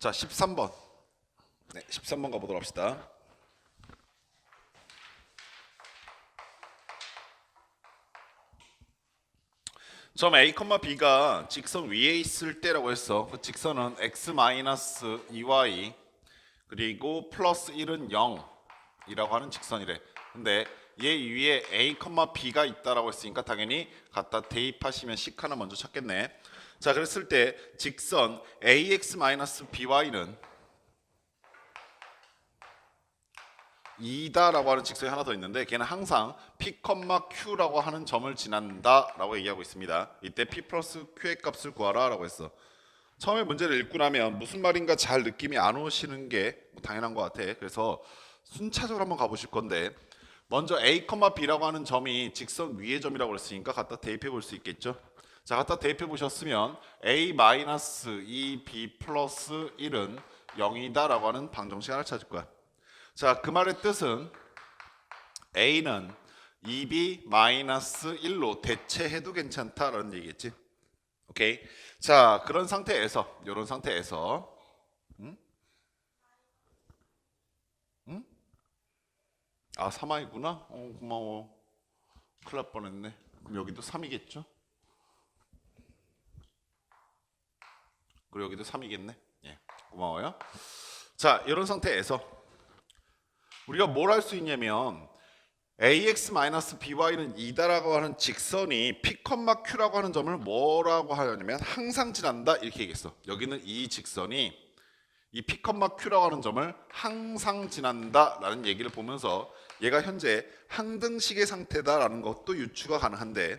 자, 13번. 네, 13번 가보도록 합시다. 점 A, B가 직선 위에 있을 때라고 했어. 그 직선은 x-2y 그리고 플러스 1은 0이라고 하는 직선이래. 근데 얘 위에 A, B가 있다라고 했으니까 당연히 갖다 대입하시면 식 하나 먼저 찾겠네. 자, 그랬을 때 직선 ax-by는 2다라고 하는 직선이 하나 더 있는데 걔는 항상 P, Q라고 하는 점을 지난다라고 얘기하고 있습니다. 이때 P 플러스 Q의 값을 구하라 라고 했어. 처음에 문제를 읽고 나면 무슨 말인가 잘 느낌이 안 오시는 게 당연한 것 같아. 그래서 순차적으로 한번 가보실 건데 먼저 A, B라고 하는 점이 직선 위의 점이라고 그랬으니까 갖다 대입해 볼 수 있겠죠. 자, 갖다 대입해 보셨으면 A-2B 플러스 1은 0이다 라고 하는 방정식 하나 찾을 거야. 자, 그 말의 뜻은 A는 2B-1로 대체해도 괜찮다라는 얘기겠지. 오케이. 자, 그런 상태에서 이런 상태에서 아, 3이구나. 고마워. 큰일 날 뻔했네. 그럼 여기도 3이겠죠? 그리고 여기도 3이겠네. 예, 고마워요. 자, 이런 상태에서 우리가 뭘 할 수 있냐면 ax-by는 2다라고 하는 직선이 P, Q라고 하는 점을 뭐라고 하냐면 항상 지난다 이렇게 얘기했어. 여기는 이 직선이 이 P, Q라고 하는 점을 항상 지난다라는 얘기를 보면서 얘가 현재 항등식의 상태다라는 것도 유추가 가능한데,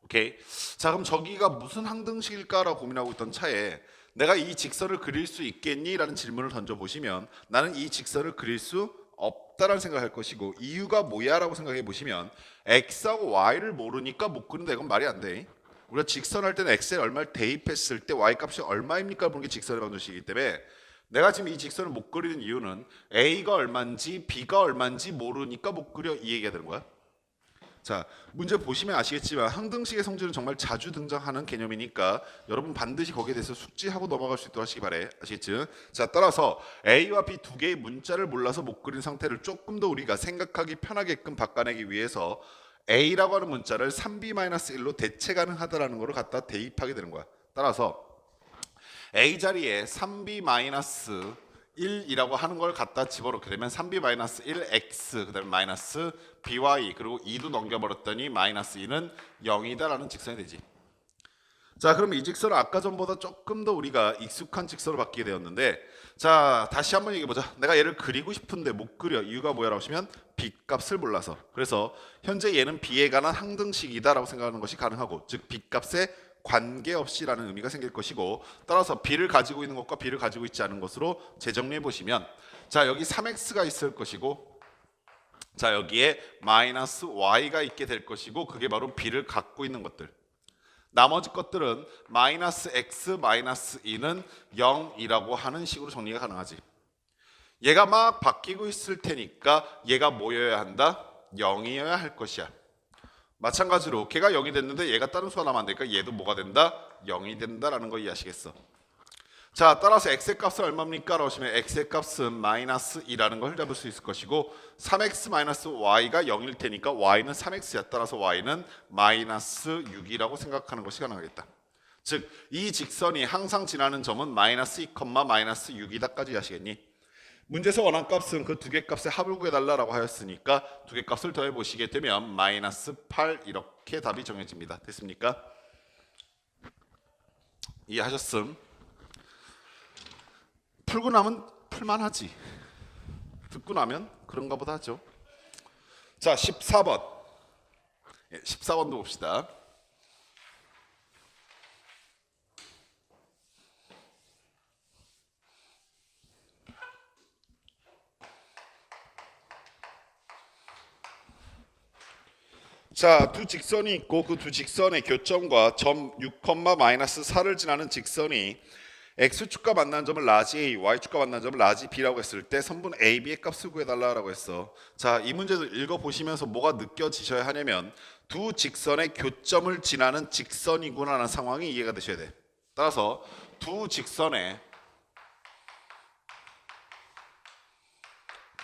오케이. 자, 그럼 저기가 무슨 항등식일까라고 고민하고 있던 차에 내가 이 직선을 그릴 수 있겠니? 라는 질문을 던져보시면 나는 이 직선을 그릴 수 없다라는 생각을 할 것이고 이유가 뭐야? 라고 생각해 보시면 x하고 y를 모르니까 못 그린다. 이건 말이 안 돼. 우리가 직선할 때는 x에 얼마를 대입했을 때 y 값이 얼마입니까? 보는 게 직선의 방정식이기 때문에 내가 지금 이 직선을 못 그리는 이유는 a가 얼마인지 b가 얼마인지 모르니까 못 그려 이 얘기가 되는 거야. 자, 문제 보시면 아시겠지만 항등식의 성질은 정말 자주 등장하는 개념이니까 여러분 반드시 거기에 대해서 숙지하고 넘어갈 수 있도록 하시기 바래. 아시겠죠? 자, 따라서 A와 B 두 개의 문자를 몰라서 못 그린 상태를 조금 더 우리가 생각하기 편하게끔 바꿔내기 위해서 A라고 하는 문자를 3B-1로 대체 가능하다라는 거를 갖다 대입하게 되는 거야. 따라서 A 자리에 3B-1이라고 하는 걸 갖다 집어넣게 되면 3B-1x 그 다음에 마이너스 by 그리고 2도 넘겨버렸더니 마이너스 2는 0이다라는 직선이 되지. 자, 그러면 이 직선은 아까 전보다 조금 더 우리가 익숙한 직선으로 바뀌게 되었는데, 자, 다시 한번 얘기해보자. 내가 얘를 그리고 싶은데 못 그려. 이유가 뭐야라고 하시면 b 값을 몰라서. 그래서 현재 얘는 b에 관한 항등식이다라고 생각하는 것이 가능하고, 즉 b 값에 관계없이라는 의미가 생길 것이고, 따라서 b를 가지고 있는 것과 b를 가지고 있지 않은 것으로 재정리해 보시면, 자, 여기 3x가 있을 것이고, 자, 여기에 마이너스 y가 있게 될 것이고, 그게 바로 b를 갖고 있는 것들. 나머지 것들은 마이너스 x 마이너스 2는 0이라고 하는 식으로 정리가 가능하지. 얘가 막 바뀌고 있을 테니까 얘가 뭐여야 한다? 0이어야 할 것이야. 마찬가지로 걔가 0이 됐는데 얘가 다른 수가 나면 안 되니까 얘도 뭐가 된다? 0이 된다라는 거 이해하시겠어? 자, 따라서 x의 값은 얼마입니까? 라고 하시면 x의 값은 마이너스 2라는 걸 잡을 수 있을 것이고 3x 마이너스 y가 0일 테니까 y는 3x야. 따라서 y는 마이너스 6이라고 생각하는 것이 가능하겠다. 즉, 이 직선이 항상 지나는 점은 마이너스 2, 마이너스 6이다까지 하시겠니? 문제에서 원한 값은 그 두 개 값의 합을 구해달라고 하였으니까 두 개 값을 더해 보시게 되면 마이너스 8 이렇게 답이 정해집니다. 됐습니까? 이해하셨음? 풀고 나면 풀만하지. 듣고 나면 그런가 보다 하죠. 자, 14번. 14번도 봅시다. 자, 두 직선이 있고 그 두 직선의 교점과 점 6, 마이너스 4를 지나는 직선이 x축과 만나는 점을 라지 a, y축과 만나는 점을 라지 b라고 했을 때 선분 a, b의 값을 구해달라고 했어. 자, 이 문제도 읽어보시면서 뭐가 느껴지셔야 하냐면 두 직선의 교점을 지나는 직선이구나 라는 상황이 이해가 되셔야 돼. 따라서 두 직선의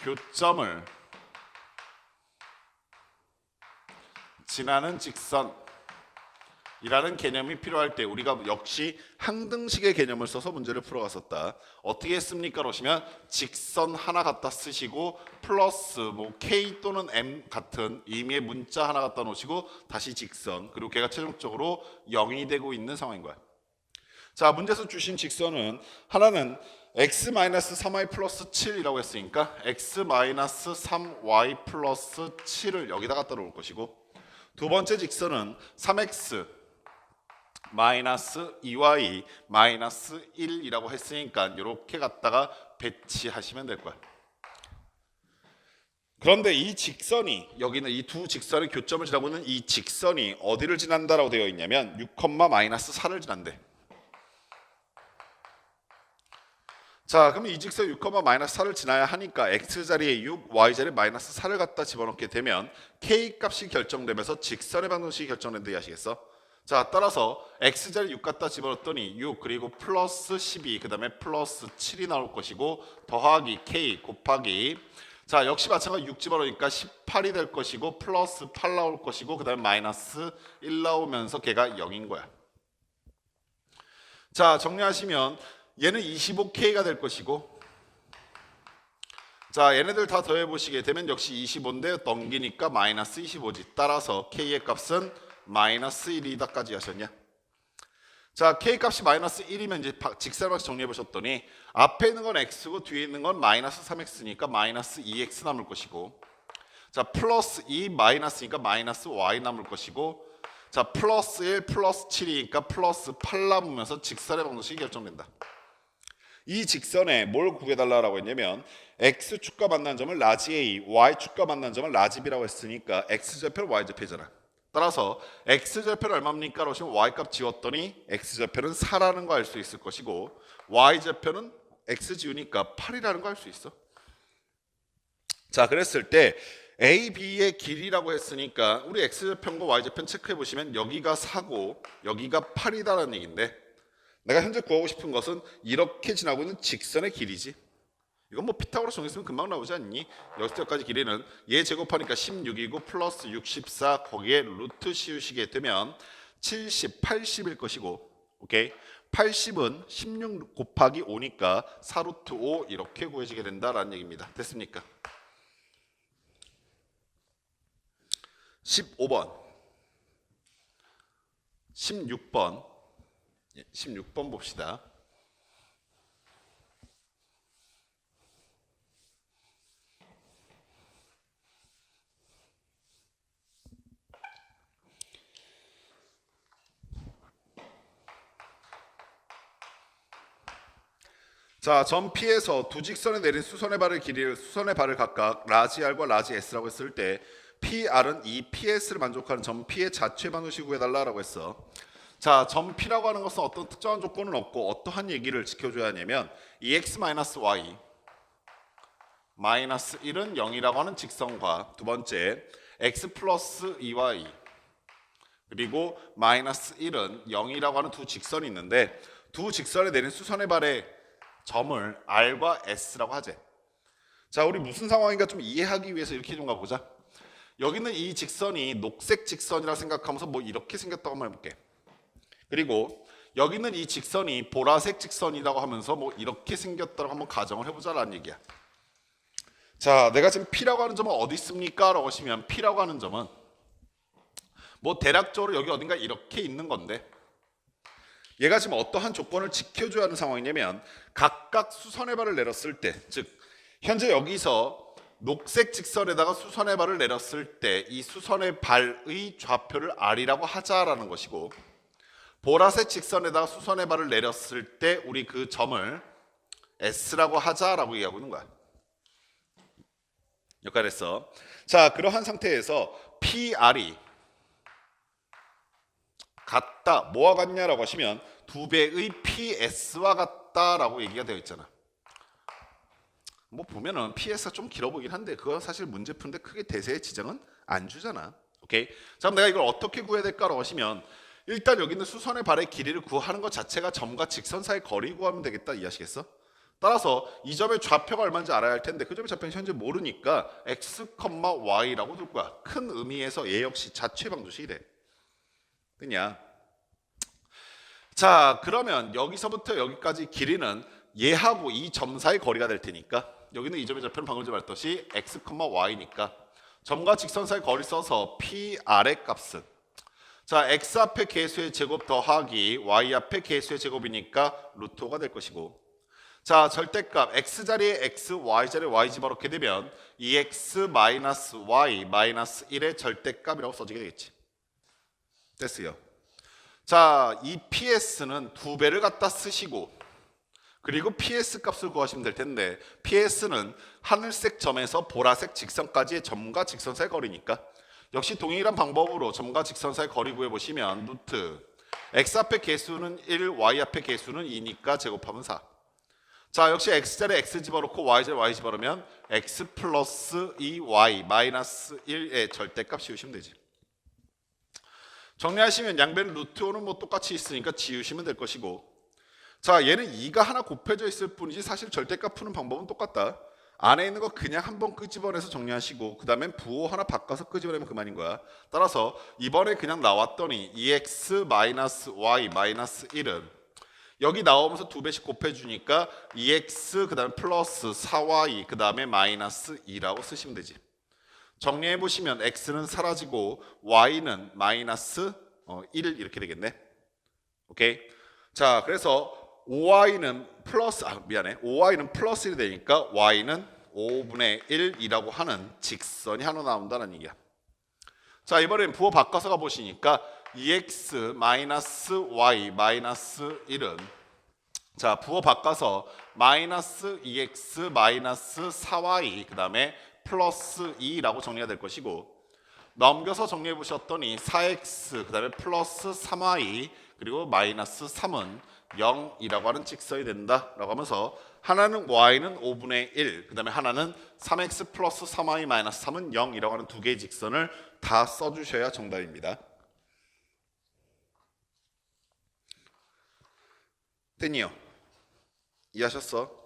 교점을 지나는 직선이라는 개념이 필요할 때 우리가 역시 항등식의 개념을 써서 문제를 풀어갔었다. 어떻게 했습니까? 그러시면 직선 하나 갖다 쓰시고 플러스 뭐 K 또는 M 같은 의미의 문자 하나 갖다 놓으시고 다시 직선, 그리고 걔가 최종적으로 0이 되고 있는 상황인 거야. 자, 문제에서 주신 직선은 하나는 x-3y 플러스 7이라고 했으니까 x-3y 플러스 7을 여기다 갖다 놓을 것이고, 두 번째 직선은 3x 마이너스 2y 마이너스 1이라고 했으니까 이렇게 갖다가 배치하시면 될 거야. 그런데 이 직선이, 여기는 이 두 직선의 교점을 지나고 있는 이 직선이 어디를 지난다라고 되어 있냐면 6, 마이너스 4를 지난대. 자, 그럼 이 직선 6, 마이너스 4를 지나야 하니까 x자리에 6, y자리에 마이너스 4를 갖다 집어넣게 되면 k 값이 결정되면서 직선의 방정식이 결정된다 아시겠어? 자, 따라서 x자리 6 갖다 집어넣었더니 6 그리고 플러스 12 그 다음에 플러스 7이 나올 것이고 더하기 k 곱하기, 자 역시 마찬가지 6 집어넣으니까 18이 될 것이고 플러스 8 나올 것이고 그 다음에 마이너스 1 나오면서 걔가 0인 거야. 자, 정리하시면 얘는 25K가 될 것이고, 자 얘네들 다 더해보시게 되면 역시 25인데 넘기니까 마이너스 25지. 따라서 K의 값은 마이너스 1이다까지 하셨냐? 자, K 값이 마이너스 1이면 이제 직사방식 정리해보셨더니 앞에 있는 건 X고 뒤에 있는 건 마이너스 3X니까 마이너스 2X 남을 것이고, 자 플러스 2 마이너스니까 마이너스 Y 남을 것이고, 자 플러스 1 플러스 7이니까 플러스 8 남으면서 직선의 방정식이 결정된다. 이 직선에 뭘 구해달라고 했냐면 x축과 만난 점을 라지 A, y축과 만난 점을 라지 B라고 했으니까 x좌표는 y좌표잖아. 따라서 x좌표는 얼마입니까? 그러시면 y값 지웠더니 x좌표는 4라는 거 알 수 있을 것이고 y좌표는 x 지우니까 8이라는 거 알 수 있어. 자, 그랬을 때 A, B의 길이라고 했으니까 우리 x좌표과 y좌표 체크해 보시면 여기가 4고 여기가 8이다라는 얘기인데, 내가 현재 구하고 싶은 것은 이렇게 지나고 있는 직선의 길이지. 이건 뭐 피타고라스 정했으면 금방 나오지 않니? 여기까지 길이는 얘 제곱하니까 16이고 플러스 64 거기에 루트 씌우시게 되면 70, 80일 것이고, 오케이? 80은 16 곱하기 5니까 4루트 5 이렇게 구해지게 된다라는 얘기입니다. 됐습니까? 15번 16번 봅시다. 자, 점 P에서 두 직선에 내린 수선의 발의 길이를, 수선의 발을 각각 라지 R과 라지 S라고 했을 때 PR은 이 PS를 만족하는 점 P의 자체 방정식 구해달라고 했어. 자, 점 P라고 하는 것은 어떤 특정한 조건은 없고 어떠한 얘기를 지켜줘야 하냐면 이 x-y 마이너스 1은 0이라고 하는 직선과 두 번째 x 플러스 2y 그리고 마이너스 1은 0이라고 하는 두 직선이 있는데, 두 직선에 내린 수선의 발의 점을 R과 S라고 하재. 자, 우리 무슨 상황인가 좀 이해하기 위해서 이렇게 좀 가보자. 여기는 이 직선이 녹색 직선이라 생각하면서 뭐 이렇게 생겼다고 한번 해볼게. 그리고 여기는 이 직선이 보라색 직선이라고 하면서 뭐 이렇게 생겼다고 한번 가정을 해보자라는 얘기야. 자, 내가 지금 P라고 하는 점은 어디 있습니까? 라고 하시면 P라고 하는 점은 뭐 대략적으로 여기 어딘가 이렇게 있는 건데, 얘가 지금 어떠한 조건을 지켜줘야 하는 상황이냐면 각각 수선의 발을 내렸을 때, 즉 현재 여기서 녹색 직선에다가 수선의 발을 내렸을 때 이 수선의 발의 좌표를 R이라고 하자라는 것이고, 보라색 직선에다가 수선의 발을 내렸을 때 우리 그 점을 S라고 하자라고 얘기하고 있는 거야. 여기까지 했어. 자, 그러한 상태에서 PR이 같다, 뭐와 같냐라고 하시면 2배의 PS와 같다라고 얘기가 되어 있잖아. 뭐 보면은 PS가 좀 길어 보이긴 한데 그건 사실 문제 푸는데 크게 대세의 지장은 안 주잖아. 오케이? 자, 그럼 내가 이걸 어떻게 구해야 될까라고 하시면 일단 여기 있는 수선의 발의 길이를 구하는 것 자체가 점과 직선 사이 거리 구하면 되겠다, 이해하시겠어? 따라서 이 점의 좌표가 얼마인지 알아야 할 텐데 그 점의 좌표는 현재 모르니까 x, y라고 둘 거야. 큰 의미에서 얘 역시 자체 방정식이 돼. 됐냐? 자, 그러면 여기서부터 여기까지 길이는 얘하고 이 점 사이 거리가 될 테니까 여기는 이 점의 좌표는 방금 전에 말했듯이 x, y니까 점과 직선 사이 거리 써서 PR의 값은 자, x 앞에 계수의 제곱 더하기 y 앞에 계수의 제곱이니까 루트 5가 될 것이고 자, 절대값 x 자리에 x, y 자리에 y 집어넣게 되면 2x 마이너스 y 마이너스 1의 절대값이라고 써지게 되겠지. 됐어요. 자, 이 PS는 2배를 갖다 쓰시고 그리고 PS 값을 구하시면 될 텐데 PS는 하늘색 점에서 보라색 직선까지의 점과 직선 사이 거리니까 역시 동일한 방법으로 점과 직선 사이 거리 구해보시면 루트 x 앞에 계수는 1, y 앞에 계수는 2니까 제곱하면 4. 자, 역시 x자리에 x 집어넣고 y자리에 y 집어넣으면 x 플러스 2y 마이너스 1의 절대값 씌우시면 되지. 정리하시면 양변 루트 5는 뭐 똑같이 있으니까 지우시면 될 것이고 자, 얘는 2가 하나 곱해져 있을 뿐이지 사실 절대값 푸는 방법은 똑같다. 안에 있는 거 그냥 한번 끄집어내서 정리하시고 그 다음엔 부호 하나 바꿔서 끄집어내면 그만인 거야. 따라서 이번에 그냥 나왔더니 2x 마이너스 y 마이너스 1은 여기 나오면서 2배씩 곱해주니까 2x 그 다음에 플러스 4y 그 다음에 마이너스 2라고 쓰시면 되지. 정리해보시면 x는 사라지고 y는 마이너스 1 이렇게 되겠네. 오케이. 자, 그래서 5y는 플러스 미안해 5y는 플러스 1이 되니까 y는 5분의 1이라고 하는 직선이 하나 나온다는 얘기야. 자, 이번엔 부호 바꿔서 가보시니까 2x 마이너스 y 마이너스 1은 자, 부호 바꿔서 마이너스 2x 마이너스 4y 그 다음에 플러스 2라고 정리가 될 것이고 넘겨서 정리해 보셨더니 4x 그 다음에 플러스 3y 그리고 마이너스 3은 0이라고 하는 직선이 된다라고 하면서 하나는 y는 5분의 1 그 다음에 하나는 3x 플러스 3y 마이너스 3은 0이라고 하는 두 개의 직선을 다 써주셔야 정답입니다. 됐니요? 이해하셨어?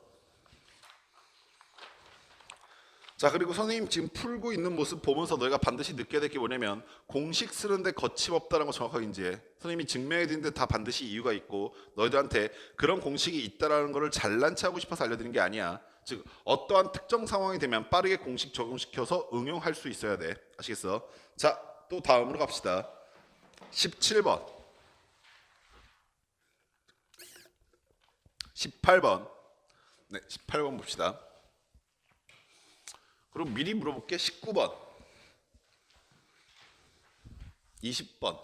자, 그리고 선생님 지금 풀고 있는 모습 보면서 너희가 반드시 느껴야 될 게 뭐냐면 공식 쓰는데 거침없다는 거 정확하게 인지해. 선생님이 증명해 드리는데 다 반드시 이유가 있고 너희들한테 그런 공식이 있다라는 거를 잘난 체하고 싶어서 알려드리는 게 아니야. 즉 어떠한 특정 상황이 되면 빠르게 공식 적용시켜서 응용할 수 있어야 돼. 아시겠어? 자, 또 다음으로 갑시다. 17번 18번 네, 18번 봅시다. 그럼 미리 물어볼게. 19번 20번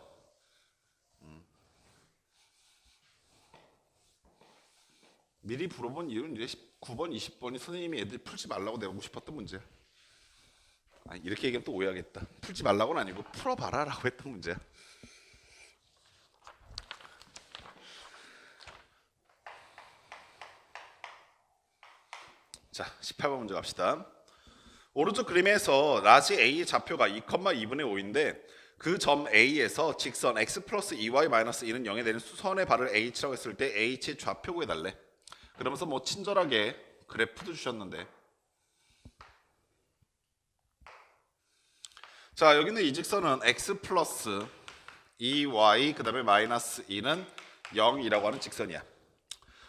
미리 물어본 이유는 이제 19번 20번이 선생님이 애들 풀지 말라고 내고 싶었던 문제야. 아니, 이렇게 얘기하면 또 오해하겠다. 풀지 말라고는 아니고 풀어봐라 라고 했던 문제야. 자, 18번 문제 갑시다. 오른쪽 그림에서 라지 A의 좌표가 2,2분의 5인데 그 점 A에서 직선 x 플러스 2y 마이너스 2는 0에 되는 수선의 발을 H라고 했을 때 H의 좌표 구해달래. 그러면서 뭐 친절하게 그래프도 주셨는데 자, 여기는 이 직선은 x 플러스 2y 그 다음에 마이너스 2는 0이라고 하는 직선이야.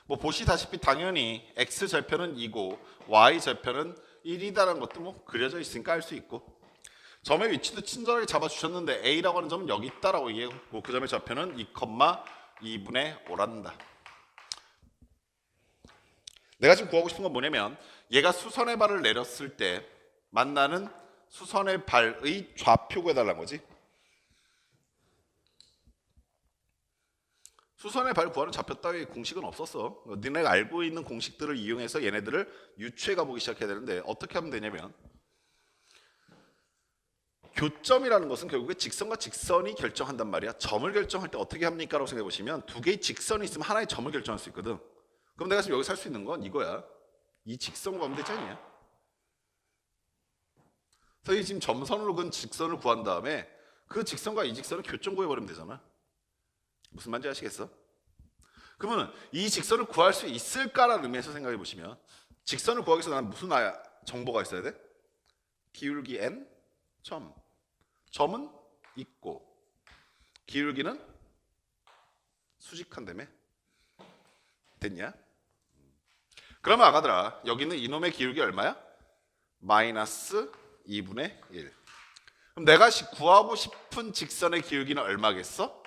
뭐 보시다시피 당연히 x 절편은 2고 y 절편은 1이다라는 것도 뭐 그려져 있으니까 알 수 있고 점의 위치도 친절하게 잡아주셨는데 A라고 하는 점은 여기 있다라고 얘기하고 그 점의 좌표는 2,2분의 5란다. 내가 지금 구하고 싶은 건 뭐냐면 얘가 수선의 발을 내렸을 때 만나는 수선의 발의 좌표 구해달라는 거지. 수선의 발 구하는 좌표 따위 공식은 없었어. 너네가 알고 있는 공식들을 이용해서 얘네들을 유추해 가보기 시작해야 되는데 어떻게 하면 되냐면 교점이라는 것은 결국에 직선과 직선이 결정한단 말이야. 점을 결정할 때 어떻게 합니까? 라고 생각해 보시면 두 개의 직선이 있으면 하나의 점을 결정할 수 있거든. 그럼 내가 지금 여기서 할 수 있는 건 이거야. 이 직선 구하면 되지 않냐? 그래서 지금 점선으로 근 직선을 구한 다음에 그 직선과 이 직선을 교점 구해버리면 되잖아. 무슨 말인지 아시겠어? 그러면 이 직선을 구할 수 있을까라는 의미에서 생각해 보시면 직선을 구하기 위해서 나는 무슨 정보가 있어야 돼? 기울기 n, 점은 있고 기울기는 수직한다며. 됐냐? 그러면 아가들아 여기는 이놈의 기울기 얼마야? 마이너스 2분의 1. 그럼 내가 구하고 싶은 직선의 기울기는 얼마겠어?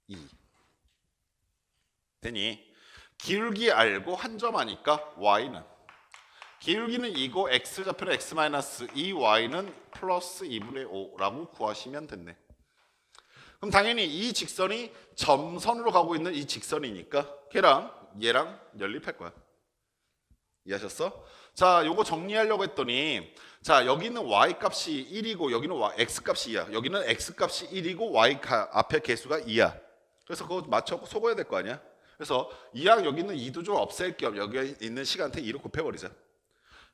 2. 되니 기울기 알고 한 점 하니까 y는 기울기는 2고 x좌표는 x-2, y는 플러스 2분의 5라고 구하시면 됐네. 그럼 당연히 이 직선이 점선으로 가고 있는 이 직선이니까 얘랑 연립할 거야. 이해하셨어? 자, 요거 정리하려고 했더니 자, 여기는 y 값이 1이고 여기는 x 값이 2야. 여기는 x 값이 1이고 y 앞에 개수가 2야. 그래서 그거 맞춰 속어야 될 거 아니야? 그래서 2랑 여기는 2도 좀 없앨 겸 여기 있는 시간대 2로 곱해버리자.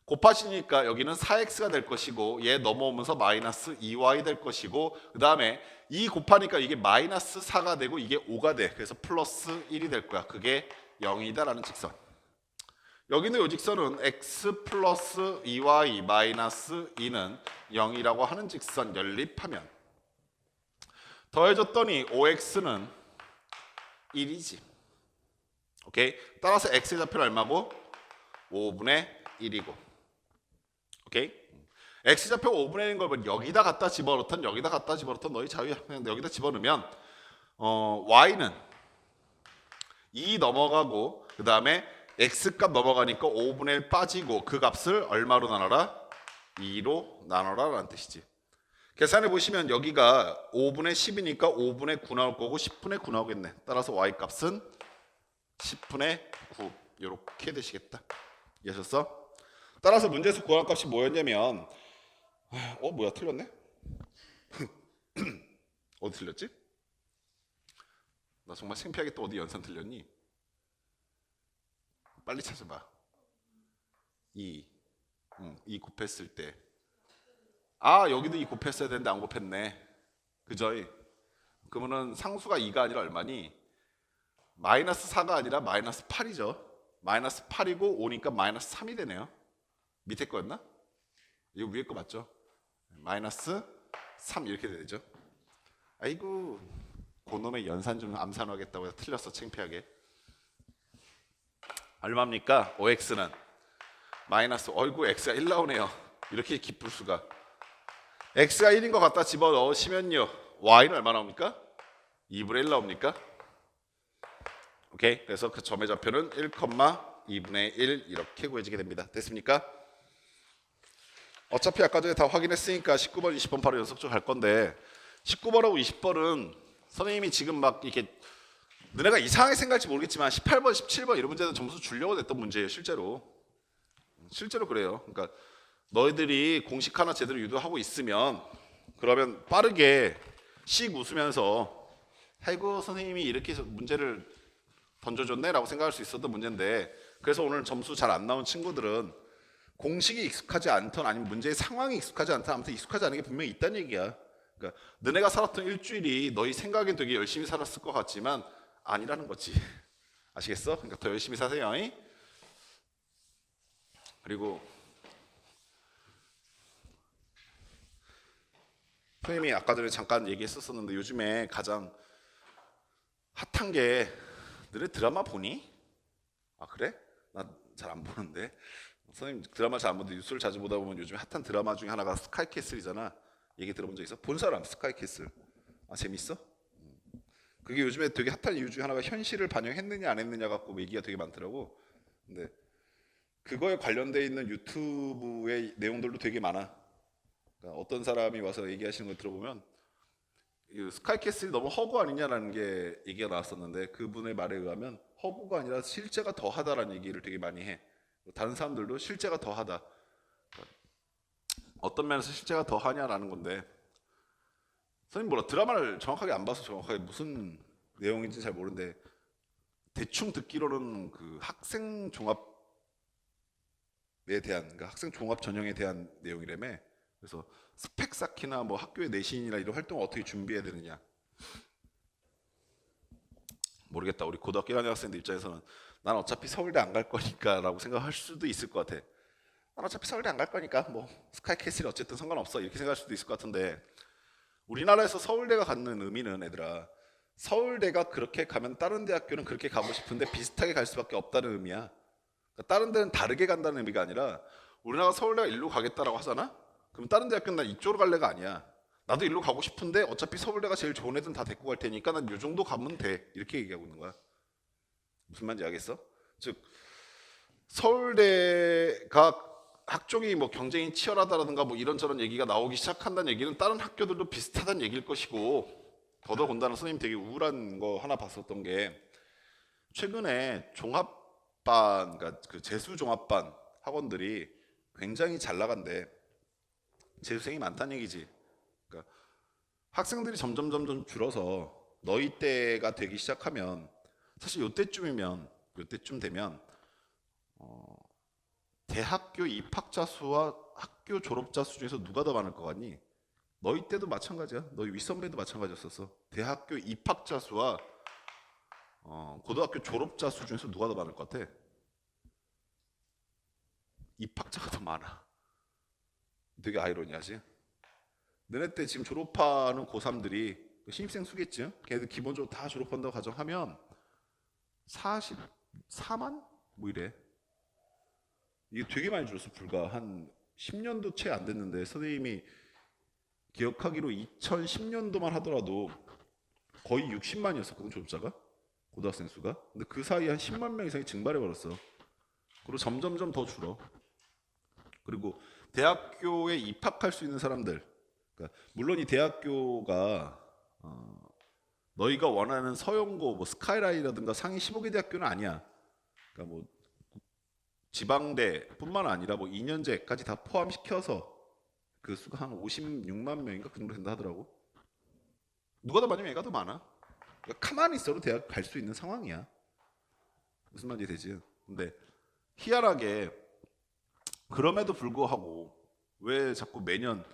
곱하시니까 여기는 4x가 될 것이고 얘 넘어오면서 마이너스 2y 될 것이고 그 다음에 2 곱하니까 이게 마이너스 4가 되고 이게 5가 돼. 그래서 플러스 1이 될 거야. 그게 0이다라는 직선. 여기는 이 직선은 x 플러스 2y 마이너스 2는 0이라고 하는 직선 연립하면 더해줬더니 5x는 1이지. 오케이? 따라서 x의 좌표는 얼마고? 5분의 1이고. 오케이? x좌표 5분의 1인 걸 여기다 갖다 집어넣던 여기다 갖다 집어넣던 너희 자유야. 그냥 여기다 집어넣으면 y는 2 넘어가고 그 다음에 x값 넘어가니까 5분의 1 빠지고 그 값을 얼마로 나눠라? 2로 나눠라 라는 뜻이지. 계산해 보시면 여기가 5분의 10이니까 5분의 9 나올 거고 10분의 9 나오겠네. 따라서 y값은 10분의 9 이렇게 되시겠다. 이해하셨어? 따라서 문제에서 구한 값이 뭐였냐면 뭐야 틀렸네? 어디 틀렸지? 나 정말 창피하게 또 어디 연산 틀렸니? 빨리 찾아봐. 2 곱했을 때 여기도 2 곱했어야 되는데 안 곱했네. 그죠? 그러면은 상수가 2가 아니라 얼마니? 마이너스 4가 아니라 마이너스 8이죠. 마이너스 8이고 5니까 마이너스 3이 되네요. 밑에 거였나? 이거 위에 거 맞죠? 마이너스 3 이렇게 되죠. 아이고 그놈의 연산 좀 암산하겠다고 해서 틀렸어. 창피하게. 얼마입니까? 5x는 마이너스 x가 1 나오네요. 이렇게 기쁠 수가. x가 1인 것 갖다 집어넣으시면요 y는 얼마 나옵니까? 2분의 1 나옵니까? 오케이. 그래서 그 점의 좌표는 1,2분의 1 이렇게 구해지게 됩니다. 됐습니까? 어차피 아까 전에 다 확인했으니까 19번, 20번 바로 연속적으로 갈 건데 19번하고 20번은 선생님이 지금 막 이렇게 너네가 이상하게 생각할지 모르겠지만 18번, 17번 이런 문제는 점수 주려고 냈던 문제예요. 실제로 그래요. 그러니까 너희들이 공식 하나 제대로 유도하고 있으면 그러면 빠르게 씩 웃으면서 아이고 선생님이 이렇게 해서 문제를 던져줬네 라고 생각할 수 있었던 문제인데 그래서 오늘 점수 잘 안 나온 친구들은 공식이 익숙하지 않던 아니면 문제의 상황이 익숙하지 않던 아무튼 익숙하지 않은 게 분명히 있다는 얘기야. 그러니까 너네가 살았던 일주일이 너희 생각엔 되게 열심히 살았을 것 같지만 아니라는 거지. 아시겠어? 그러니까 더 열심히 사세요. 그리고 선생님이 아까 전에 잠깐 얘기했었는데 요즘에 가장 핫한 게 너네 드라마 보니? 아 그래? 나 잘 안 보는데 선생님 드라마 잘 안 보는데 뉴스를 자주 보다 보면 요즘 핫한 드라마 중에 하나가 스카이캐슬이잖아. 얘기 들어본 적 있어? 본 사람 스카이캐슬. 재밌어? 그게 요즘에 되게 핫한 이유 중에 하나가 현실을 반영했느냐 안 했느냐 갖고 얘기가 되게 많더라고. 근데 그거에 관련돼 있는 유튜브의 내용들도 되게 많아. 그러니까 어떤 사람이 와서 얘기하시는 걸 들어보면 스카이캐슬이 너무 허구 아니냐라는 게 얘기가 나왔었는데 그분의 말에 의하면 허구가 아니라 실제가 더하다라는 얘기를 되게 많이 해. 다른 사람들도 실제가 더하다. 어떤 면에서 실제가 더하냐라는 건데 선생님 뭐라 드라마를 정확하게 안 봐서 정확하게 무슨 내용인지 잘 모르는데 대충 듣기로는 그 학생 종합에 대한 그러니까 학생 종합 전형에 대한 내용이라며. 그래서 스펙 쌓기나 뭐 학교의 내신이나 이런 활동을 어떻게 준비해야 되느냐. 모르겠다. 우리 고등학교 1학년 학생들 입장에서는 난 어차피 서울대 안 갈 거니까라고 생각할 수도 있을 것 같아. 난 어차피 서울대 안 갈 거니까 뭐 스카이캐슬이 어쨌든 상관없어 이렇게 생각할 수도 있을 것 같은데 우리나라에서 서울대가 갖는 의미는 얘들아 서울대가 그렇게 가면 다른 대학교는 그렇게 가고 싶은데 비슷하게 갈 수밖에 없다는 의미야. 그러니까 다른 데는 다르게 간다는 의미가 아니라 우리나라 서울대가 일로 가겠다라고 하잖아? 그럼 다른 대학교는 난 이쪽으로 갈래가 아니야. 나도 일로 가고 싶은데 어차피 서울대가 제일 좋은 애들은 다 데리고 갈 테니까 난 요 정도 가면 돼. 이렇게 얘기하고 있는 거야. 무슨 말인지 알겠어? 즉 서울대가 학종이 뭐 경쟁이 치열하다라든가 뭐 이런저런 얘기가 나오기 시작한다는 얘기는 다른 학교들도 비슷하다는 얘기일 것이고 더더군다나 선생님 되게 우울한 거 하나 봤었던 게 최근에 종합반 그러니까 그 재수 종합반 학원들이 굉장히 잘 나간대. 재수생이 많다는 얘기지. 그러니까 학생들이 점점 줄어서 너희 때가 되기 시작하면 사실 요때쯤 되면 대학교 입학자 수와 학교 졸업자 수 중에서 누가 더 많을 것 같니? 너희 때도 마찬가지야. 너희 윗선배도 마찬가지였었어. 대학교 입학자 수와 고등학교 졸업자 수 중에서 누가 더 많을 것 같아? 입학자가 더 많아. 되게 아이러니하지? 너네 때 지금 졸업하는 고3들이 신입생 수겠지? 걔들 기본적으로 다 졸업한다고 가정하면 44만? 뭐 이래. 이게 되게 많이 줄었어. 불과 한 10년도 채 안 됐는데 선생님이 기억하기로 2010년도만 하더라도 거의 60만이었었거든 졸업자가 고등학생 수가. 근데 그 사이에 한 10만 명 이상이 증발해 버렸어. 그리고 점점점 더 줄어. 그리고 대학교에 입학할 수 있는 사람들, 그러니까 물론 이 대학교가 너희가 원하는 서영고, 뭐 스카이라인이라든가 상위 15개 대학교는 아니야. 그러니까 뭐 지방대뿐만 아니라 뭐 2년제까지 다 포함시켜서 그 수가 한 56만 명인가 그 정도 된다 하더라고. 누가 더 많으면 얘가 더 많아. 그러니까 가만히 있어도 대학 갈 수 있는 상황이야. 무슨 말인지 되지? 근데 희한하게 그럼에도 불구하고 왜 자꾸 매년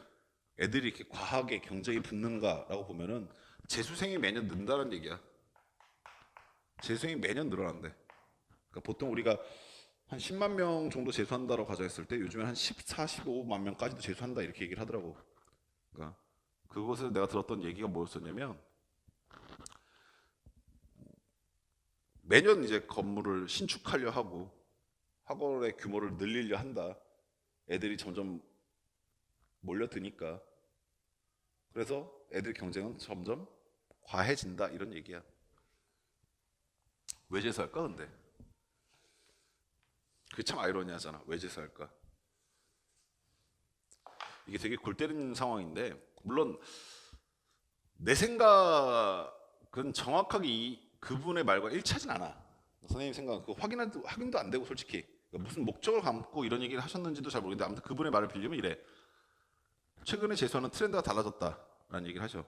애들이 이렇게 과하게 경쟁이 붙는가라고 보면은 재수생이 매년 는다는 얘기야. 재수생이 매년 늘어난대. 그러니까 보통 우리가 한 10만 명 정도 재수한다고 가정했을 때 요즘에 한 14, 15만 명까지도 재수한다 이렇게 얘기를 하더라고. 그러니까 그곳에서 내가 들었던 얘기가 뭐였었냐면 매년 이제 건물을 신축하려 하고 학원의 규모를 늘리려 한다. 애들이 점점 몰려드니까. 그래서 애들 경쟁은 점점 과해진다 이런 얘기야. 왜 재수할까 근데? 그게 참 아이러니하잖아. 왜 재수할까? 이게 되게 골 때리는 상황인데 물론 내 생각은 정확하게 그분의 말과 일치하진 않아. 선생님 생각은 그 확인도 안 되고 솔직히 그러니까 무슨 목적을 담고 이런 얘기를 하셨는지도 잘 모르겠는데 아무튼 그분의 말을 빌리면 이래. 최근에 재수하는 트렌드가 달라졌다라는 얘기를 하죠.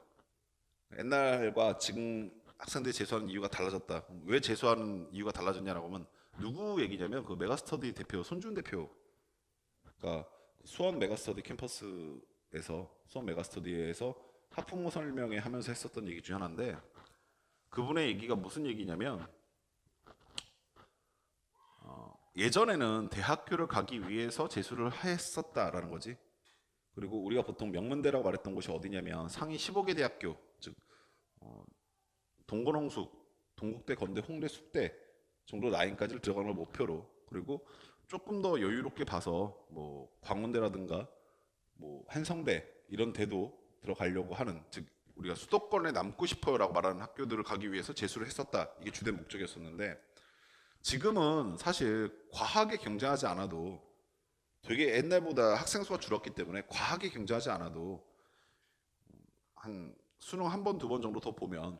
옛날과 지금 학생들이 재수하는 이유가 달라졌다. 왜 재수하는 이유가 달라졌냐라고 하면 누구 얘기냐면 그 메가스터디 대표 손준 대표가 수원 메가스터디 캠퍼스에서 수원 메가스터디에서 학부모 설명회 하면서 했었던 얘기 중에 하나인데 그분의 얘기가 무슨 얘기냐면 예전에는 대학교를 가기 위해서 재수를 했었다라는 거지. 그리고 우리가 보통 명문대라고 말했던 곳이 어디냐면 상위 15개 대학교, 즉 동건홍숙, 동국대, 건대, 홍대, 숙대 정도 라인까지를 들어가는 걸 목표로 그리고 조금 더 여유롭게 봐서 뭐 광운대라든가 뭐 한성대 이런 데도 들어가려고 하는 즉 우리가 수도권에 남고 싶어요라고 말하는 학교들을 가기 위해서 재수를 했었다. 이게 주된 목적이었었는데 지금은 사실 과하게 경쟁하지 않아도 되게 옛날보다 학생 수가 줄었기 때문에 과하게 경쟁하지 않아도 한 수능 한 번, 두 번 정도 더 보면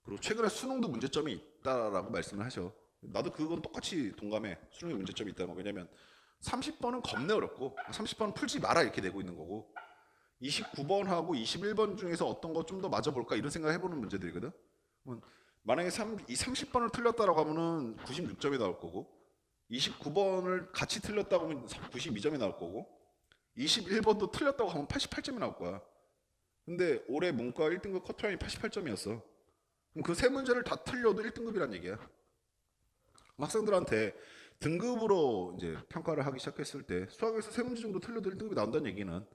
그리고 최근에 수능도 문제점이 있다라고 말씀을 하셔. 나도 그건 똑같이 동감해. 수능에 문제점이 있다는 거. 왜냐면 30번은 겁내 어렵고 30번은 풀지 마라 이렇게 내고 있는 거고 29번하고 21번 중에서 어떤 거 좀 더 맞아볼까 이런 생각 해보는 문제들이거든. 만약에 이 30번을 틀렸다라고 하면은 96점이 나올 거고 29번을 같이 틀렸다고 하면 92점이 나올 거고 21번도 틀렸다고 하면 88점이 나올 거야. 근데 올해 문과 1등급 커트라인이 88점이었어. 그럼 그 세 문제를 다 틀려도 1등급이란 얘기야. 학생들한테 등급으로 이제 평가를 하기 시작했을 때 수학에서 세 문제 정도 틀려도 1등급이 나온다는 얘기는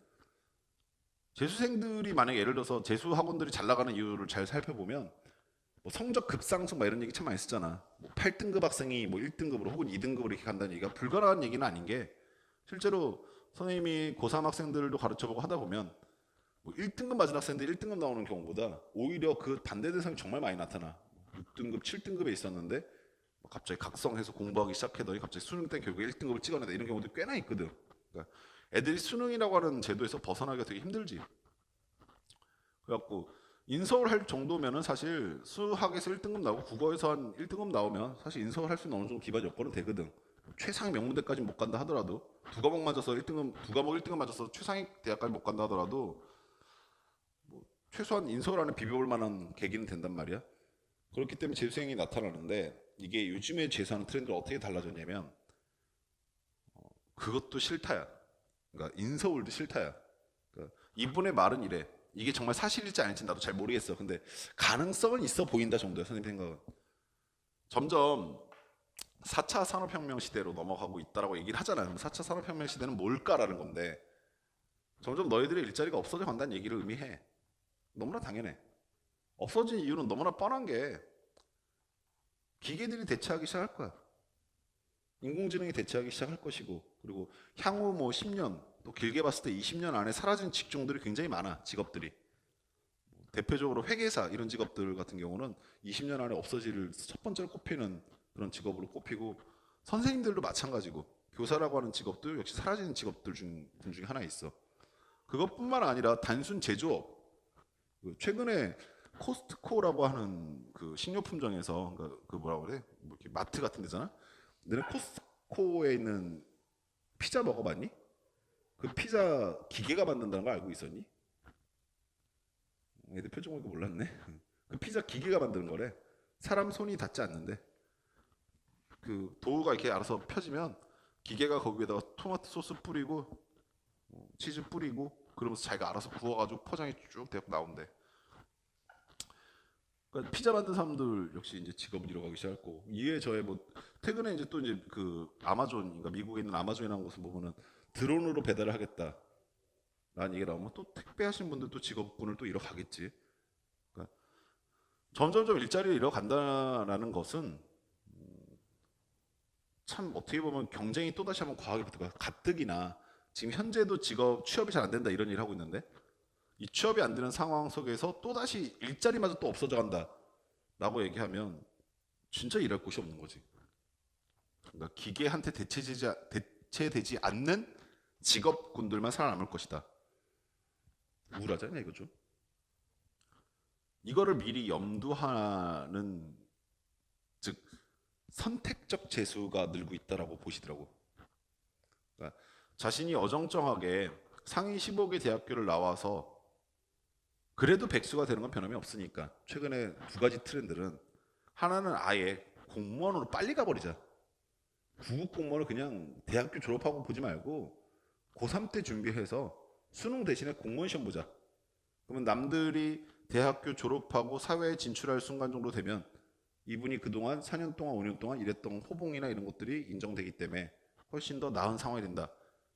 재수생들이 만약에 예를 들어서 재수 학원들이 잘 나가는 이유를 잘 살펴보면 뭐 성적 급상승 막 이런 얘기 참 많이 쓰잖아. 뭐 8등급 학생이 뭐 1등급으로 혹은 2등급으로 이렇게 간다는 얘기가 불가능한 얘기는 아닌 게 실제로 선생님이 고3 학생들도 가르쳐보고 하다 보면 뭐 1등급 맞은 학생들 1등급 나오는 경우보다 오히려 그 반대 대상이 정말 많이 나타나. 6등급, 7등급에 있었는데 뭐 갑자기 각성해서 공부하기 시작하더니 갑자기 수능 때 결국에 1등급을 찍어낸다 이런 경우도 꽤나 있거든. 그러니까 애들이 수능이라고 하는 제도에서 벗어나기가 되게 힘들지. 그래갖고 인서울 할 정도면은 사실 수학에서 1등급 나오고 국어에서 한 1등급 나오면 사실 인서울 할 수 있는 어느 정도 기반 여건은 되거든. 최상위 명문대까지 못 간다 하더라도 두 과목 맞아서 1등급 두 과목 1등급 맞아서 최상위 대학까지 못 간다 하더라도 뭐 최소한 인서울 안에 비벼볼 만한 계기는 된단 말이야. 그렇기 때문에 재수생이 나타나는데 이게 요즘에 재수하는 트렌드가 어떻게 달라졌냐면 그것도 싫다야. 그러니까 인서울도 싫다야. 그러니까 이분의 말은 이래. 이게 정말 사실일지 아닐지 나도 잘 모르겠어. 근데 가능성은 있어 보인다 정도야. 선생님 생각은. 점점 4차 산업혁명 시대로 넘어가고 있다라고 얘기를 하잖아요. 그럼 4차 산업혁명 시대는 뭘까라는 건데 점점 너희들의 일자리가 없어져 간다는 얘기를 의미해. 너무나 당연해. 없어진 이유는 너무나 뻔한 게 기계들이 대체하기 시작할 거야. 인공지능이 대체하기 시작할 것이고 그리고 향후 뭐 10년 또 길게 봤을 때 20년 안에 사라진 직종들이 굉장히 많아. 직업들이. 대표적으로 회계사 이런 직업들 같은 경우는 20년 안에 없어질 첫 번째로 꼽히는 그런 직업으로 꼽히고 선생님들도 마찬가지고 교사라고 하는 직업도 역시 사라지는 직업들 분 중에 하나 있어. 그것뿐만 아니라 단순 제조업. 최근에 코스트코라고 하는 그 식료품점에서 그 뭐라 그래? 뭐 이렇게 마트 같은 데잖아. 너네 코스트코에 있는 피자 먹어봤니? 그 피자 기계가 만든다는 거 알고 있었니? 애들 표정 보니까 몰랐네. 그 피자 기계가 만드는 거래. 사람 손이 닿지 않는데 그 도우가 이렇게 알아서 펴지면 기계가 거기에다가 토마토 소스 뿌리고 치즈 뿌리고 그러면서 자기가 알아서 구워가지고 포장이 쭉 되고 나온대. 그러니까 피자 만든 사람들 역시 이제 직업을 잃어가기 시작했고 이에 저의 뭐 최근에 이제 또 이제 그 아마존, 그러니까 미국에 있는 아마존이라는 곳을 보면은 드론으로 배달을 하겠다라는 얘기가 나오면 또 택배하시는 분들도 직업군을 또 잃어가겠지. 그러니까 점점점 일자리를 잃어간다라는 것은 참 어떻게 보면 경쟁이 또 다시 한번 과하게 붙어가 가뜩이나 지금 현재도 직업 취업이 잘 안 된다 이런 일을 하고 있는데 이 취업이 안 되는 상황 속에서 또 다시 일자리마저 또 없어져 간다라고 얘기하면 진짜 일할 곳이 없는 거지. 그러니까 기계한테 대체되지 않는 직업군들만 살아남을 것이다. 우울하잖아요, 이거죠. 이거를 미리 염두하는 즉 선택적 재수가 늘고 있다라고 보시더라고. 그러니까 자신이 어정쩡하게 상위 15개 대학교를 나와서 그래도 백수가 되는 건 변함이 없으니까 최근에 두 가지 트렌드는 하나는 아예 공무원으로 빨리 가버리자. 구급 공무원을 그냥 대학교 졸업하고 보지 말고 고3 때 준비해서 수능 대신에 공무원 시험 보자. 그러면 남들이 대학교 졸업하고 사회에 진출할 순간 정도 되면 이분이 그동안 4년 동안 5년 동안 일했던 호봉이나 이런 것들이 인정되기 때문에 훨씬 더 나은 상황이 된다.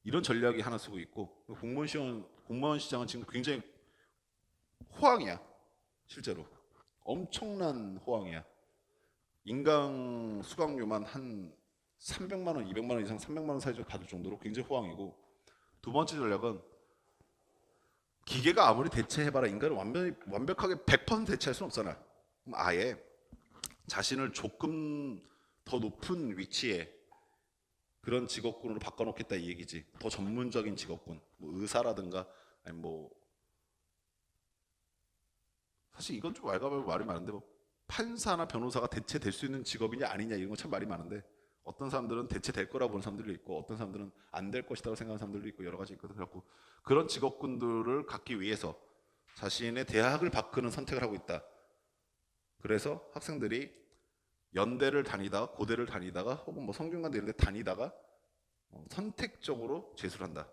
이런 전략이 하나 쓰고 있고 공무원 시장은 지금 굉장히 호황이야. 실제로 엄청난 호황이야. 인강 수강료만 한 300만 원, 200만 원 이상 300만 원 사이로 받을 정도로 굉장히 호황이고 두 번째 전략은 기계가 아무리 대체해봐라 인간을 완벽하게 100% 대체할 수는 없잖아. 그럼 아예 자신을 조금 더 높은 위치에 그런 직업군으로 바꿔놓겠다 이 얘기지. 더 전문적인 직업군, 뭐 의사라든가 아니 뭐 사실 이건 좀 왈가왈부 말이 많은데 뭐 판사나 변호사가 대체될 수 있는 직업이냐 아니냐 이런 건 참 말이 많은데 어떤 사람들은 대체될 거라고 보는 사람들도 있고 어떤 사람들은 안 될 것이라고 생각하는 사람들도 있고 여러 가지 있거든. 그래갖고 그런 직업군들을 갖기 위해서 자신의 대학을 바꾸는 선택을 하고 있다. 그래서 학생들이 연대를 다니다가 고대를 다니다가 혹은 뭐 성균관대 이런 데 다니다가 선택적으로 재수를 한다.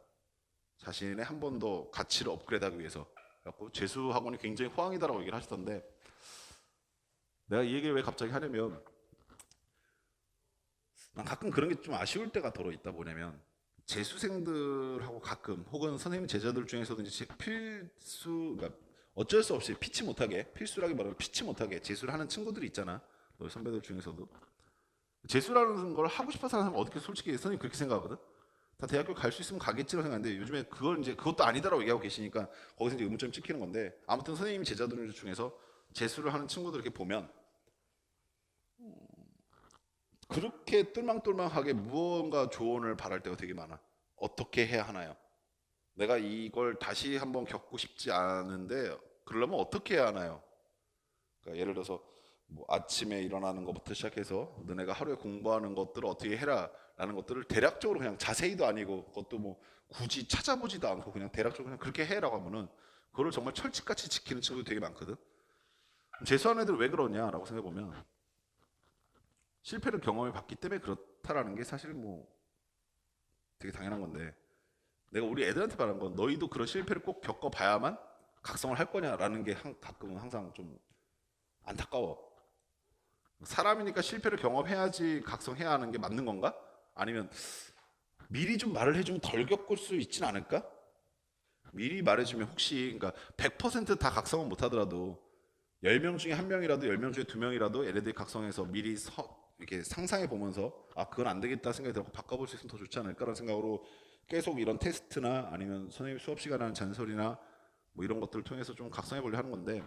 자신의 한 번 더 가치를 업그레이드하기 위해서. 그래갖고 재수 학원이 굉장히 호황이다라고 얘기를 하시던데 내가 이 얘기를 왜 갑자기 하냐면 난 가끔 그런 게 좀 아쉬울 때가 더러 있다. 뭐냐면 재수생들하고 가끔 혹은 선생님 제자들 중에서도 이제 필수 그러니까 어쩔 수 없이 피치 못하게 필수라기보다는 피치 못하게 재수를 하는 친구들이 있잖아. 너희 선배들 중에서도 재수라는 걸 하고 싶어서 하는 사람 어떻게 솔직히 선생님 그렇게 생각하거든. 다 대학교 갈 수 있으면 가겠지라고 생각하는데 요즘에 그걸 이제 그것도 아니다라고 얘기하고 계시니까 거기서 이제 의문점이 찍히는 건데 아무튼 선생님 제자들 중에서 재수를 하는 친구들 이렇게 보면 그렇게 똘망똘망하게 무언가 조언을 바랄 때가 되게 많아. 어떻게 해야 하나요? 내가 이걸 다시 한번 겪고 싶지 않은데 그러려면 어떻게 해야 하나요? 그러니까 예를 들어서 뭐 아침에 일어나는 것부터 시작해서 너네가 하루에 공부하는 것들을 어떻게 해라라는 것들을 대략적으로 그냥 자세히도 아니고 그것도 뭐 굳이 찾아보지도 않고 그냥 대략적으로 그냥 그렇게 해라고 하면은 그걸 정말 철칙같이 지키는 친구들 되게 많거든. 재수하는 애들 왜 그러냐라고 생각해 보면 실패를 경험해 봤기 때문에 그렇다라는 게 사실 뭐 되게 당연한 건데 내가 우리 애들한테 말한 건 너희도 그런 실패를 꼭 겪어봐야만 각성을 할 거냐라는 게 가끔은 항상 좀 안타까워. 사람이니까 실패를 경험해야지 각성해야 하는 게 맞는 건가? 아니면 미리 좀 말을 해주면 덜 겪을 수 있진 않을까? 미리 말해주면 혹시 그러니까 100%다 각성은 못하더라도 10명 중에 1명이라도 10명 중에 2명이라도 얘네들이 각성해서 미리 이렇게 상상해 보면서 아 그건 안 되겠다 생각이 들고 바꿔볼 수 있으면 더 좋지 않을까라는 생각으로 계속 이런 테스트나 아니면 선생님 수업 시간에 하는 잔소리나 뭐 이런 것들을 통해서 좀 각성해 보려 하는 건데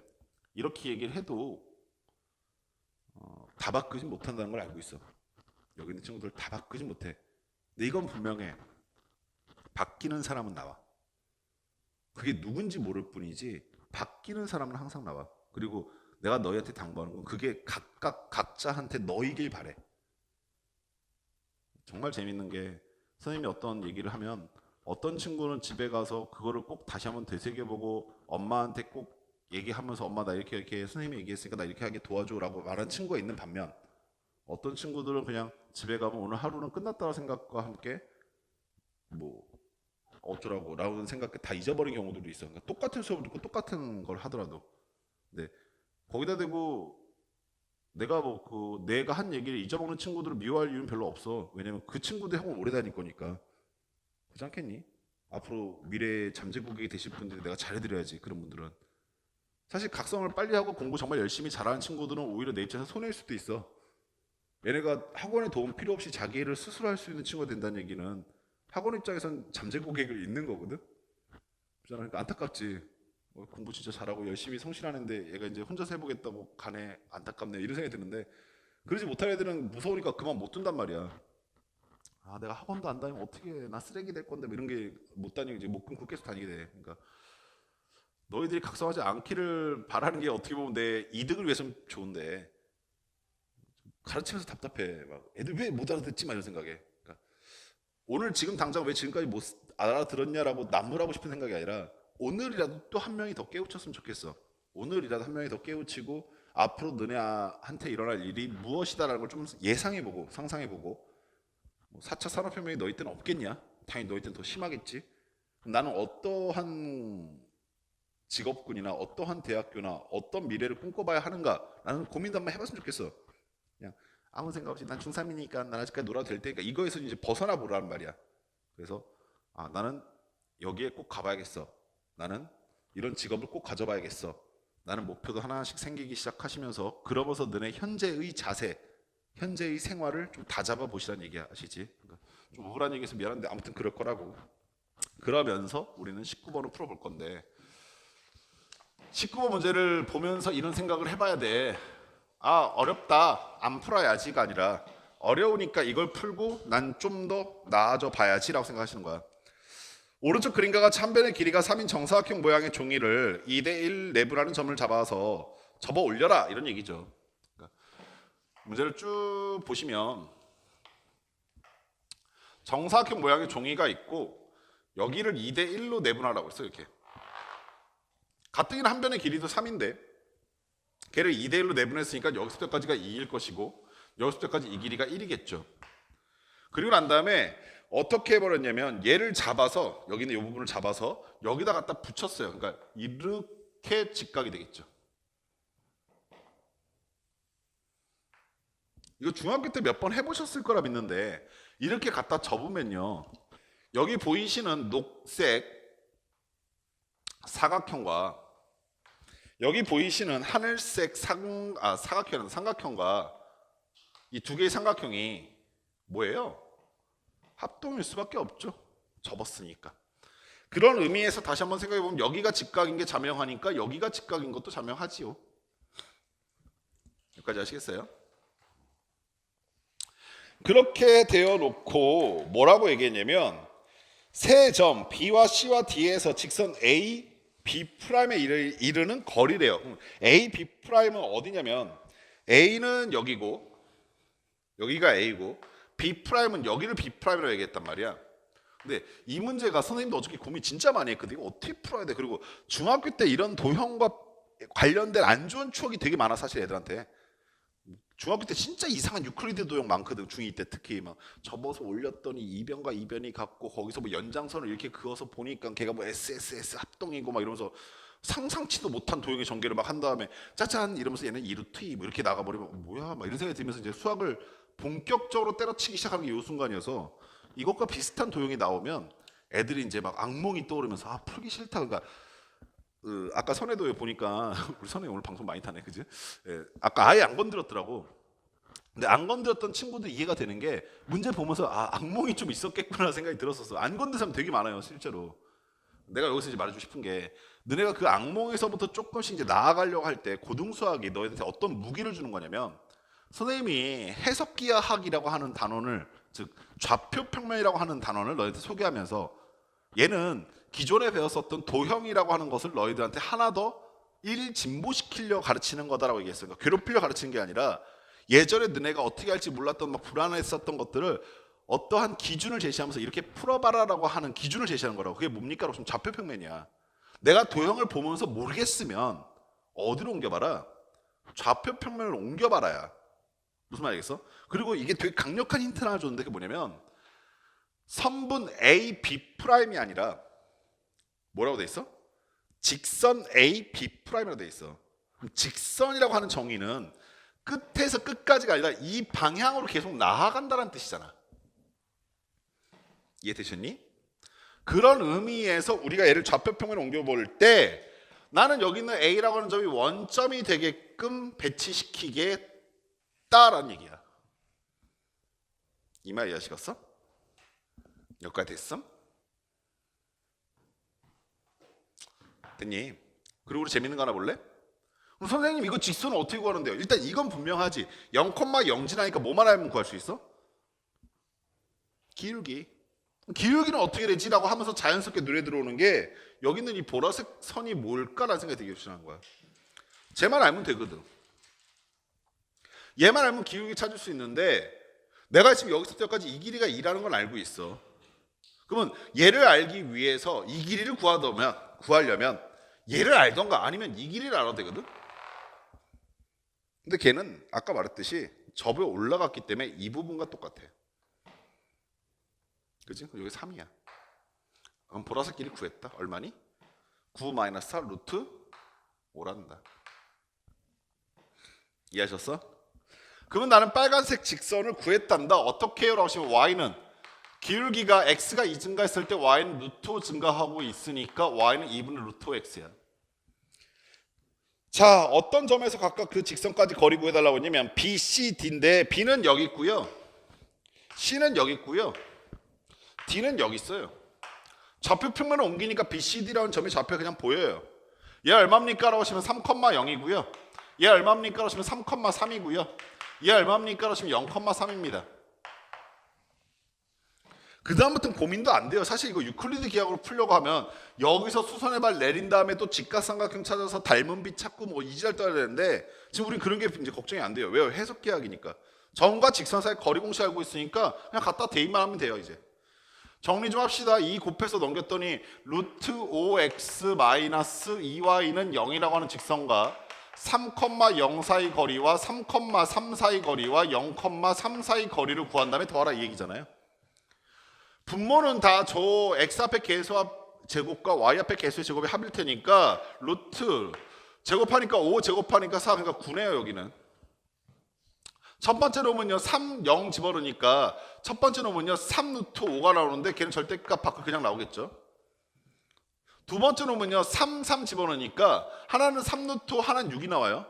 이렇게 얘기를 해도 다 바꾸지 못한다는 걸 알고 있어. 여기 있는 친구들 다 바꾸지 못해. 근데 이건 분명해. 바뀌는 사람은 나와. 그게 누군지 모를 뿐이지 바뀌는 사람은 항상 나와. 그리고 내가 너희한테 당부하는 건 그게 각자한테 너이길 바래. 정말 재밌는 게 선생님이 어떤 얘기를 하면 어떤 친구는 집에 가서 그거를 꼭 다시 한번 되새겨보고 엄마한테 꼭 얘기하면서 엄마 나 이렇게 이렇게 선생님이 얘기했으니까 나 이렇게 하게 도와줘라고 말한 친구가 있는 반면 어떤 친구들은 그냥 집에 가면 오늘 하루는 끝났다는 생각과 함께 뭐 어쩌라고 라는 생각에 다 잊어버린 경우들도 있어. 그러니까 똑같은 수업을 듣고 똑같은 걸 하더라도. 근데 거기다 대고 내가 뭐 내가 한 얘기를 잊어먹는 친구들을 미워할 이유는 별로 없어. 왜냐면 그 친구들 학원 오래 다닐 거니까. 그렇지 않겠니? 앞으로 미래의 잠재국이 되실 분들이 내가 잘해드려야지. 그런 분들은 사실 각성을 빨리 하고 공부 정말 열심히 잘하는 친구들은 오히려 내 입장에서 손해일 수도 있어. 얘네가 학원의 도움 필요 없이 자기 일을 스스로 할 수 있는 친구가 된다는 얘기는 학원 입장에선 잠재 고객을 잃는 거거든. 그러니까 안타깝지. 공부 진짜 잘하고 열심히 성실하는데 얘가 이제 혼자서 해보겠다고 가네. 안타깝네 이런 생각이 드는데 그러지 못할 애들은 무서우니까 그만 못 둔단 말이야. 아 내가 학원도 안 다니면 어떻게 나 쓰레기 될 건데 뭐 이런 게 못 다니고 이제 못 끊고 계속 다니게 돼. 그러니까 너희들이 각성하지 않기를 바라는 게 어떻게 보면 내 이득을 위해서는 좋은데 가르치면서 답답해. 막 애들 왜 못 알아듣지 마 이런 생각에. 그러니까 오늘 지금 당장 왜 지금까지 못 알아들었냐라고 난무하고 싶은 생각이 아니라 오늘이라도 또 한 명이 더 깨우쳤으면 좋겠어. 오늘이라도 한 명이 더 깨우치고 앞으로 너네한테 일어날 일이 무엇이다라는 걸 좀 예상해보고 상상해보고 4차 산업혁명이 너희 때는 없겠냐? 당연히 너희 때는 더 심하겠지. 나는 어떠한 직업군이나 어떠한 대학교나 어떤 미래를 꿈꿔봐야 하는가라는 고민도 한번 해봤으면 좋겠어. 그냥 아무 생각 없이 난 중3이니까 난 아직까지 놀아도 될 테니까 이거에서 이제 벗어나 보라는 말이야. 그래서 아 나는 여기에 꼭 가봐야겠어. 나는 이런 직업을 꼭 가져봐야겠어. 나는 목표도 하나씩 생기기 시작하시면서 그러면서 너네 현재의 자세, 현재의 생활을 좀 다잡아 보시라는 얘기 아시지? 그러니까 좀 우울한 얘기해서 미안한데 아무튼 그럴 거라고. 그러면서 우리는 19번을 풀어볼 건데 19번 문제를 보면서 이런 생각을 해봐야 돼. 아 어렵다 안 풀어야지가 아니라 어려우니까 이걸 풀고 난 좀 더 나아져 봐야지라고 생각하시는 거야. 오른쪽 그림과 참변의 길이가 3인 정사각형 모양의 종이를 2대1 내부라는 점을 잡아서 접어 올려라 이런 얘기죠. 그러니까 문제를 쭉 보시면 정사각형 모양의 종이가 있고 여기를 2대1로 내분하라고 했어요. 이렇게 가뜩이나 한 변의 길이도 3인데 걔를 2대1로 내분했으니까 여기서부터까지가 2일 것이고 여기서부터까지 이 길이가 1이겠죠. 그리고 난 다음에 어떻게 해버렸냐면 얘를 잡아서 여기 있는 이 부분을 잡아서 여기다 갖다 붙였어요. 그러니까 이렇게 직각이 되겠죠. 이거 중학교 때 몇 번 해보셨을 거라 믿는데 이렇게 갖다 접으면요. 여기 보이시는 녹색 사각형과 여기 보이시는 하늘색 삼각형과 이 두 개의 삼각형이 뭐예요? 합동일 수밖에 없죠. 접었으니까. 그런 의미에서 다시 한번 생각해 보면 여기가 직각인 게 자명하니까 여기가 직각인 것도 자명하지요. 여기까지 아시겠어요? 그렇게 되어 놓고 뭐라고 얘기했냐면 세 점 B와 C와 D에서 직선 A, B'에 이르는 거리래요. A, B'은 어디냐면 A는 여기고 여기가 A고 B'은 여기를 B'이라고 얘기했단 말이야. 근데 이 문제가 선생님도 어저께 고민 진짜 많이 했거든요. 어떻게 풀어야 돼? 그리고 중학교 때 이런 도형과 관련된 안 좋은 추억이 되게 많아 사실 애들한테. 중학교 때 진짜 이상한 유클리드 도형 많거든. 중2 때 특히 막 접어서 올렸더니 이변과 이변이 같고 거기서 뭐 연장선을 이렇게 그어서 보니까 걔가 뭐 SSS 합동이고 막 이러면서 상상치도 못한 도형의 전개를 막 한 다음에 짜잔 이러면서 얘는 2루트 2 뭐 이렇게 나가버리면 뭐야 막 이런 생각이 들면서 이제 수학을 본격적으로 때려치기 시작하는 게 이 순간이어서 이것과 비슷한 도형이 나오면 애들이 이제 막 악몽이 떠오르면서 아 풀기 싫다. 그러니까 아까 선혜도에 보니까 우리 선혜 오늘 방송 많이 타네, 그지? 예, 아까 아예 안 건드렸더라고. 근데 안 건드렸던 친구들 이해가 되는 게 문제 보면서 아 악몽이 좀 있었겠구나 생각이 들었었어. 안 건든 사람 되게 많아요, 실제로. 내가 여기서 이제 말해주고 싶은 게 너네가 그 악몽에서부터 조금씩 이제 나아가려고 할 때 고등수학이 너희한테 어떤 무기를 주는 거냐면 선생님이 해석기하학이라고 하는 단원을 즉 좌표평면이라고 하는 단원을 너희한테 소개하면서 얘는 기존에 배웠었던 도형이라고 하는 것을 너희들한테 하나 더 진보시키려 가르치는 거다라고 얘기했어요. 그러니까 괴롭히려 가르치는 게 아니라 예전에 너네가 어떻게 할지 몰랐던 막 불안했었던 것들을 어떠한 기준을 제시하면서 이렇게 풀어봐라라고 하는 기준을 제시하는 거라고. 그게 뭡니까? 그럼 좌표평면이야. 내가 도형을 보면서 모르겠으면 어디로 옮겨봐라? 좌표평면을 옮겨봐라야. 무슨 말이겠어? 그리고 이게 되게 강력한 힌트 하나 줬는데 그게 뭐냐면 선분 A, B'이 아니라 뭐라고 돼 있어? 직선 A, B'이라고 돼 있어. 직선이라고 하는 정의는 끝에서 끝까지가 아니라 이 방향으로 계속 나아간다는 뜻이잖아. 이해되셨니? 그런 의미에서 우리가 얘를 좌표평면에 옮겨볼 때 나는 여기 있는 A라고 하는 점이 원점이 되게끔 배치시키겠다라는 얘기야. 이 말 이해하시겠어? 여기까지 됐어? 됐니? 그리고 우리 재밌는 거 하나 볼래? 그럼 선생님 이거 직선은 어떻게 구하는데요? 일단 이건 분명하지. 0,0 지나니까 뭐만 알면 구할 수 있어? 기울기. 기울기는 어떻게 되지? 라고 하면서 자연스럽게 눈에 들어오는 게 여기 있는 이 보라색 선이 뭘까라는 생각이 되게 시작한 거야. 쟤만 알면 되거든. 얘만 알면 기울기 찾을 수 있는데 내가 지금 여기서부터 여기까지 이 길이가 2라는 걸 알고 있어. 그러면 얘를 알기 위해서 이 길이를 구하려면 얘를 알던가 아니면 이 길이를 알아야 되거든. 근데 걔는 아까 말했듯이 접에 올라갔기 때문에 이 부분과 똑같아. 그치? 여기 3이야. 그럼 보라색 길이 구했다. 얼마니? 9-4 루트 5란다. 이해하셨어? 그러면 나는 빨간색 직선을 구했단다. 어떻게 해요? 라고 하시면 y는 기울기가 x가 2 증가했을 때 y는 루트 5 증가하고 있으니까 y는 2분의 루트 5x야. 자, 어떤 점에서 각각 그 직선까지 거리 구해달라고 했냐면 B, C, D인데 B는 여기 있고요. C는 여기 있고요. D는 여기 있어요. 좌표 평면을 옮기니까 B, C, D라는 점이 좌표에 그냥 보여요. 얘 얼마입니까? 라고 하시면 3,0이고요. 얘 얼마입니까? 라고 하시면 3,3이고요. 얘 얼마입니까? 라고 하시면 0,3입니다. 그 다음부터는 고민도 안 돼요. 사실 이거 유클리드 기하학으로 풀려고 하면 여기서 수선의 발 내린 다음에 또 직각삼각형 찾아서 닮은 비 찾고 뭐 이지랄 떠야 되는데 지금 우리 그런 게 이제 걱정이 안 돼요. 왜요? 해석 기하학이니까. 점과 직선 사이 거리 공식 알고 있으니까 그냥 갖다 대입만 하면 돼요. 이제 정리 좀 합시다. 2 곱해서 넘겼더니 루트 5x 마이너스 2y는 0이라고 하는 직선과 3,0 사이 거리와 3,3 사이 거리와 0,3 사이 거리를 구한 다음에 더하라 이 얘기잖아요. 분모는 다 저 x 앞에 개수합 제곱과 y 앞에 개수의 제곱의 합일 테니까 루트 제곱하니까 5 제곱하니까 4 그러니까 9네요. 여기는 첫 번째 놈은요 3, 0 집어넣으니까 첫 번째 놈은요 3 루트 5가 나오는데 걔는 절대값 밖으로 그냥 나오겠죠. 두 번째 놈은요 3, 3 집어넣으니까 하나는 3 루트 5, 하나는 6이 나와요.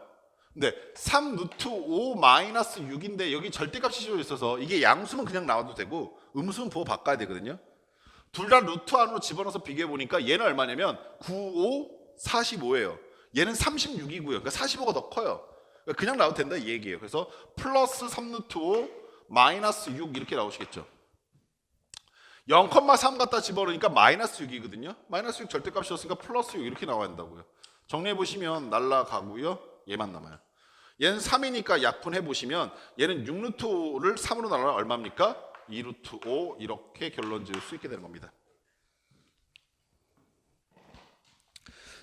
근데 3 루트 5 마이너스 6인데 여기 절대값이 씌워져 있어서 이게 양수면 그냥 나와도 되고 음수는 부호 바꿔야 되거든요. 둘 다 루트 안으로 집어넣어서 비교해 보니까 얘는 얼마냐면 9, 5, 45예요. 얘는 36이고요. 그러니까 45가 더 커요. 그러니까 그냥 나와도 된다 이 얘기예요. 그래서 플러스 3 루트 5 마이너스 6 이렇게 나오시겠죠. 0,3 갖다 집어넣으니까 마이너스 6이거든요. 마이너스 6 절대값이었으니까 플러스 6 이렇게 나와야 된다고요. 정리해 보시면 날라가고요. 얘만 남아요. 얘는 3이니까 약분해 보시면 얘는 6 루트 5를 3으로 나누면 얼마입니까? 2 루트 5 이렇게 결론 지을 수 있게 되는 겁니다.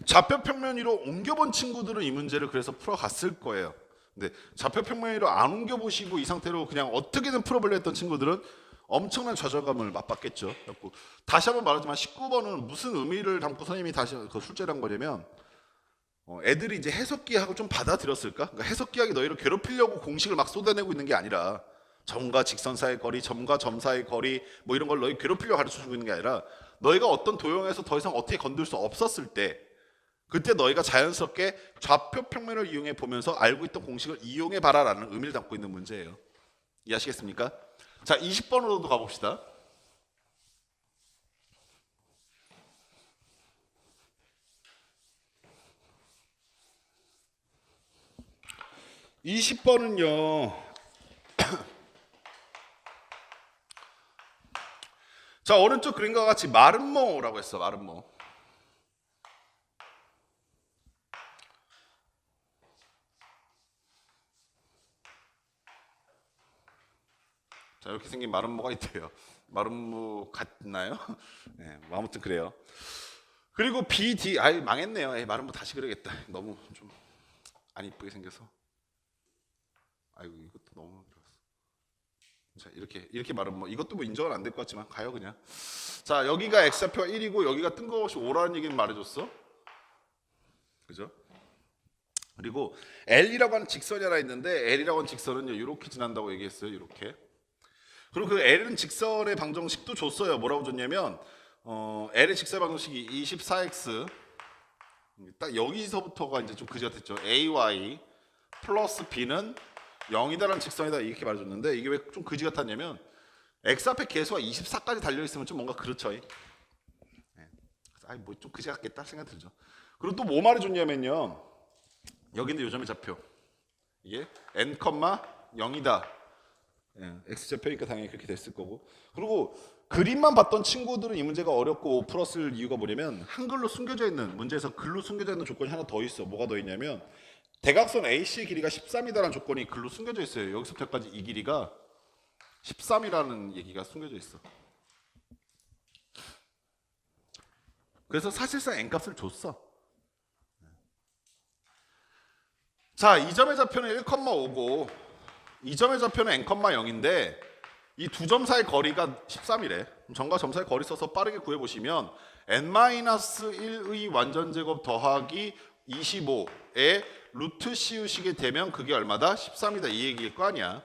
좌표 평면 위로 옮겨본 친구들은 이 문제를 그래서 풀어갔을 거예요. 근데 좌표 평면 위로 안 옮겨보시고 이 상태로 그냥 어떻게든 풀어보려 했던 친구들은 엄청난 좌절감을 맛봤겠죠. 다시 한번 말하지만 19번은 무슨 의미를 담고 선생님이 다시 그 출제를 한 거냐면 애들이 이제 해석기하고 좀 받아들였을까? 그러니까 해석기하기 너희를 괴롭히려고 공식을 막 쏟아내고 있는 게 아니라 점과 직선 사이의 거리, 점과 점 사이의 거리 뭐 이런 걸 너희 괴롭히려고 가르쳐주고 있는 게 아니라 너희가 어떤 도형에서 더 이상 어떻게 건들 수 없었을 때 그때 너희가 자연스럽게 좌표 평면을 이용해 보면서 알고 있던 공식을 이용해 봐라라는 의미를 담고 있는 문제예요. 이해하시겠습니까? 자, 20번으로도 가봅시다. (20번은요) 자, 오른쪽 그림과 같이 마름모라고 했어. 마름모. 자, 이렇게 생긴 마름모가 있대요. 마름모 같나요? 네, 뭐 아무튼 그래요. 그리고 BD, 아이 망했네요. 에이, 마름모 다시 그려야겠다. 너무 좀 안 이쁘게 생겨서. 아이고 이것도 너무 들어갔어. 자, 이렇게 마름모. 이것도 뭐 인정은 안 될 것 같지만 가요 그냥. 자, 여기가 x좌표가 1이고 여기가 뜬금없이 5라는 얘기는 말해줬어. 그죠? 그리고 L이라고 하는 직선이 하나 있는데 L이라고 하는 직선은 이렇게 지난다고 얘기했어요. 이렇게. 그리고 그 L은 직선의 방정식도 줬어요. 뭐라고 줬냐면 L의 직선 방정식이 24x 딱 여기서부터가 이제 좀 그지 같았죠. AY 플러스 B는 0이다라는 직선이다 이렇게 말해줬는데 이게 왜 좀 그지 같았냐면 x 앞에 개수가 24까지 달려있으면 좀 뭔가 그렇죠. 네. 아이 뭐 좀 그지 같겠다 생각 들죠. 그리고 또 뭐 말해줬냐면요. 여기인데 요점의 좌표 이게 n, 0이다. 예, x좌표니까 당연히 그렇게 됐을 거고. 그리고 그림만 봤던 친구들은 이 문제가 어렵고 5 풀었을 이유가 뭐냐면 한글로 숨겨져 있는 문제에서 글로 숨겨져 있는 조건이 하나 더 있어. 뭐가 더 있냐면 대각선 AC의 길이가 13이다라는 조건이 글로 숨겨져 있어요. 여기서부터까지 이 길이가 13이라는 얘기가 숨겨져 있어. 그래서 사실상 n값을 줬어. 자, 이 점의 좌표는 1,5고 이 점의 좌표는 n,0인데 이 두 점 사이 거리가 13이래. 점과 점 사이 거리 써서 빠르게 구해보시면 n-1의 완전제곱 더하기 25에 루트 씌우시게 되면 그게 얼마다? 13이다 이 얘기일 거 아니야.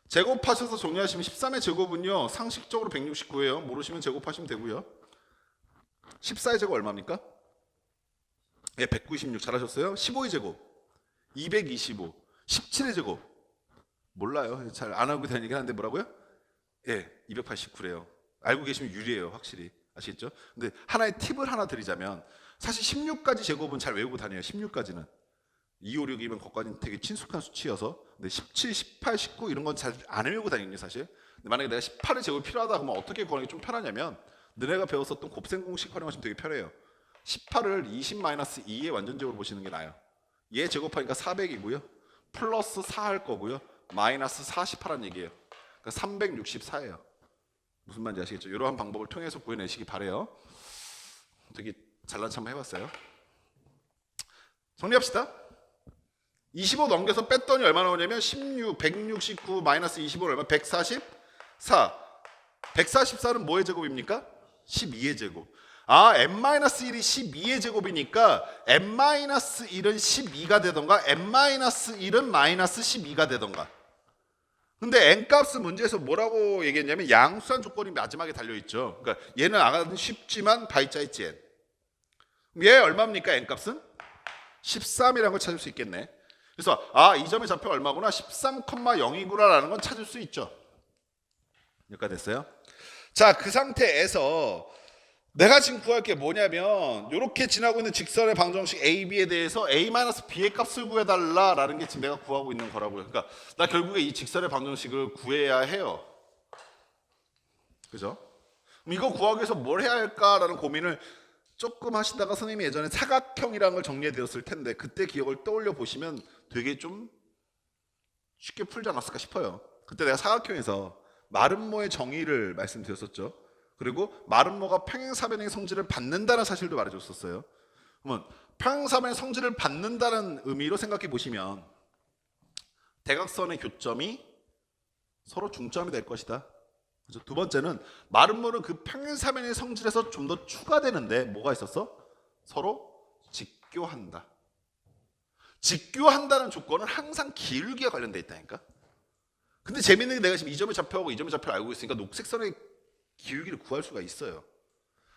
제곱하셔서 정리하시면 13의 제곱은요 상식적으로 169예요. 모르시면 제곱하시면 되고요. 14의 제곱 얼마입니까? 예, 196 잘하셨어요. 15의 제곱 225 17의 제곱 몰라요. 잘 안 하고 다니긴 하는데 뭐라고요? 예, 289래요. 알고 계시면 유리해요. 확실히. 아시겠죠? 근데 하나의 팁을 하나 드리자면 사실 16까지 제곱은 잘 외우고 다녀요. 16까지는 2, 5, 6이면 그것까지는 되게 친숙한 수치여서. 근데 17, 18, 19 이런 건 잘 안 외우고 다니는 사실. 근데 만약에 내가 18의 제곱이 필요하다 그러면 어떻게 구하는 게 좀 편하냐면 너네가 배웠었던 곱셈 공식 활용하시면 되게 편해요. 18을 20-2의 완전제곱으로 보시는 게 나아요. 얘 제곱하니까 400이고요. 플러스 4 할 거고요. 마이너스 48란 얘기예요. 그러니까 364예요. 무슨 말인지 아시겠죠? 이러한 방법을 통해서 구해내시기 바래요. 되게 잘난 체 한번 해봤어요. 정리합시다. 25 넘겨서 뺐더니 얼마 나오냐면 16, 169 마이너스 25는 얼마? 144. 144는 뭐의 제곱입니까? 12의 제곱. 아, n-1이 12의 제곱이니까 n-1은 12가 되던가 n-1은 마이너스 12가 되던가. 근데 n값은 문제에서 뭐라고 얘기했냐면 양수한 조건이 마지막에 달려있죠. 그러니까 얘는 아까는 쉽지만 바이자 있지 n. 얘 얼마입니까? n값은? 13이라는 걸 찾을 수 있겠네. 그래서 이 점의 좌표가 얼마구나? 13,0이구나 라는 건 찾을 수 있죠. 여기까지 됐어요? 자, 그 상태에서 내가 지금 구할 게 뭐냐면 이렇게 지나고 있는 직선의 방정식 A, B에 대해서 A-B의 값을 구해달라라는 게 지금 내가 구하고 있는 거라고요. 그러니까 나 결국에 이 직선의 방정식을 구해야 해요. 그죠? 그럼 이거 구하기 위해서 뭘 해야 할까라는 고민을 조금 하시다가 선생님이 예전에 사각형이라는 걸 정리해 드렸을 텐데 그때 기억을 떠올려 보시면 되게 좀 쉽게 풀지 않았을까 싶어요. 그때 내가 사각형에서 마름모의 정의를 말씀드렸었죠. 그리고 마름모가 평행사변의 성질을 받는다는 사실도 말해줬었어요. 그러면 평행사변의 성질을 받는다는 의미로 생각해 보시면 대각선의 교점이 서로 중점이 될 것이다. 그렇죠? 두 번째는 마름모는 그 평행사변의 성질에서 좀 더 추가되는데 뭐가 있었어? 서로 직교한다. 직교한다는 조건은 항상 기울기가 관련돼 있다니까. 근데 재밌는 게 내가 지금 이 점의 좌표하고 이 점의 좌표를 알고 있으니까 녹색선의 기울기를 구할 수가 있어요.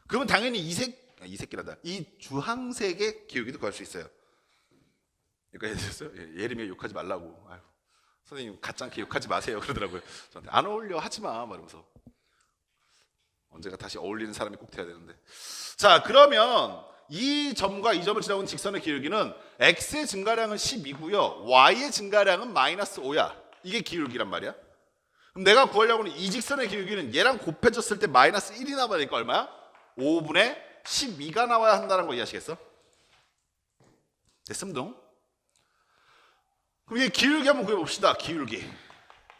그러면 당연히 이 주황색의 기울기도 구할 수 있어요. 여기까지 됐어요? 예림이 욕하지 말라고. 아유, 선생님 가짜게 욕하지 마세요 그러더라고요. 저한테 안 어울려 하지마 말하면서. 언제가 다시 어울리는 사람이 꼭 돼야 되는데. 자, 그러면 이 점과 이 점을 지나고 있는 직선의 기울기는 x의 증가량은 10이고요 y의 증가량은 마이너스 5야. 이게 기울기란 말이야. 그럼 내가 구하려고 하는 이 직선의 기울기는 얘랑 곱해졌을 때 마이너스 1이 나와니까 얼마야? 5분의 12가 나와야 한다는 거 이해하시겠어? 됐습니다. 그럼 얘 기울기 한번 구해봅시다. 기울기.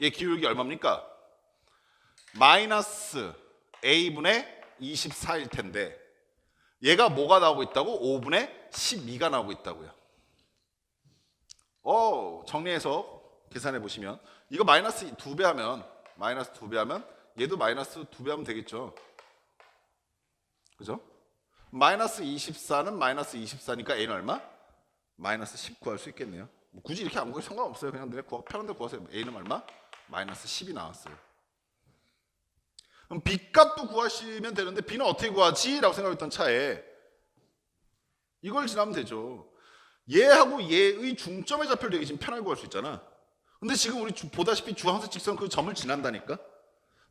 얘 기울기 얼마입니까? 마이너스 a분의 24일 텐데 얘가 뭐가 나오고 있다고? 5분의 12가 나오고 있다고요. 정리해서 계산해 보시면 이거 마이너스 2배 하면 얘도 마이너스 2배 하면 되겠죠. 그죠? 마이너스 24는 마이너스 24니까 a는 얼마? 마이너스 10 구할 수 있겠네요. 뭐 굳이 이렇게 안 구해도 상관없어요. 그냥 너네 편한 데 구하세요. a는 얼마? 마이너스 10이 나왔어요. 그럼 b값도 구하시면 되는데 b는 어떻게 구하지? 라고 생각했던 차에 이걸 지나면 되죠. 얘하고 얘의 중점의 좌표를 되게 지금 편하게 구할 수 있잖아. 근데 지금 우리 보다시피 주황색 직선 그 점을 지난다니까.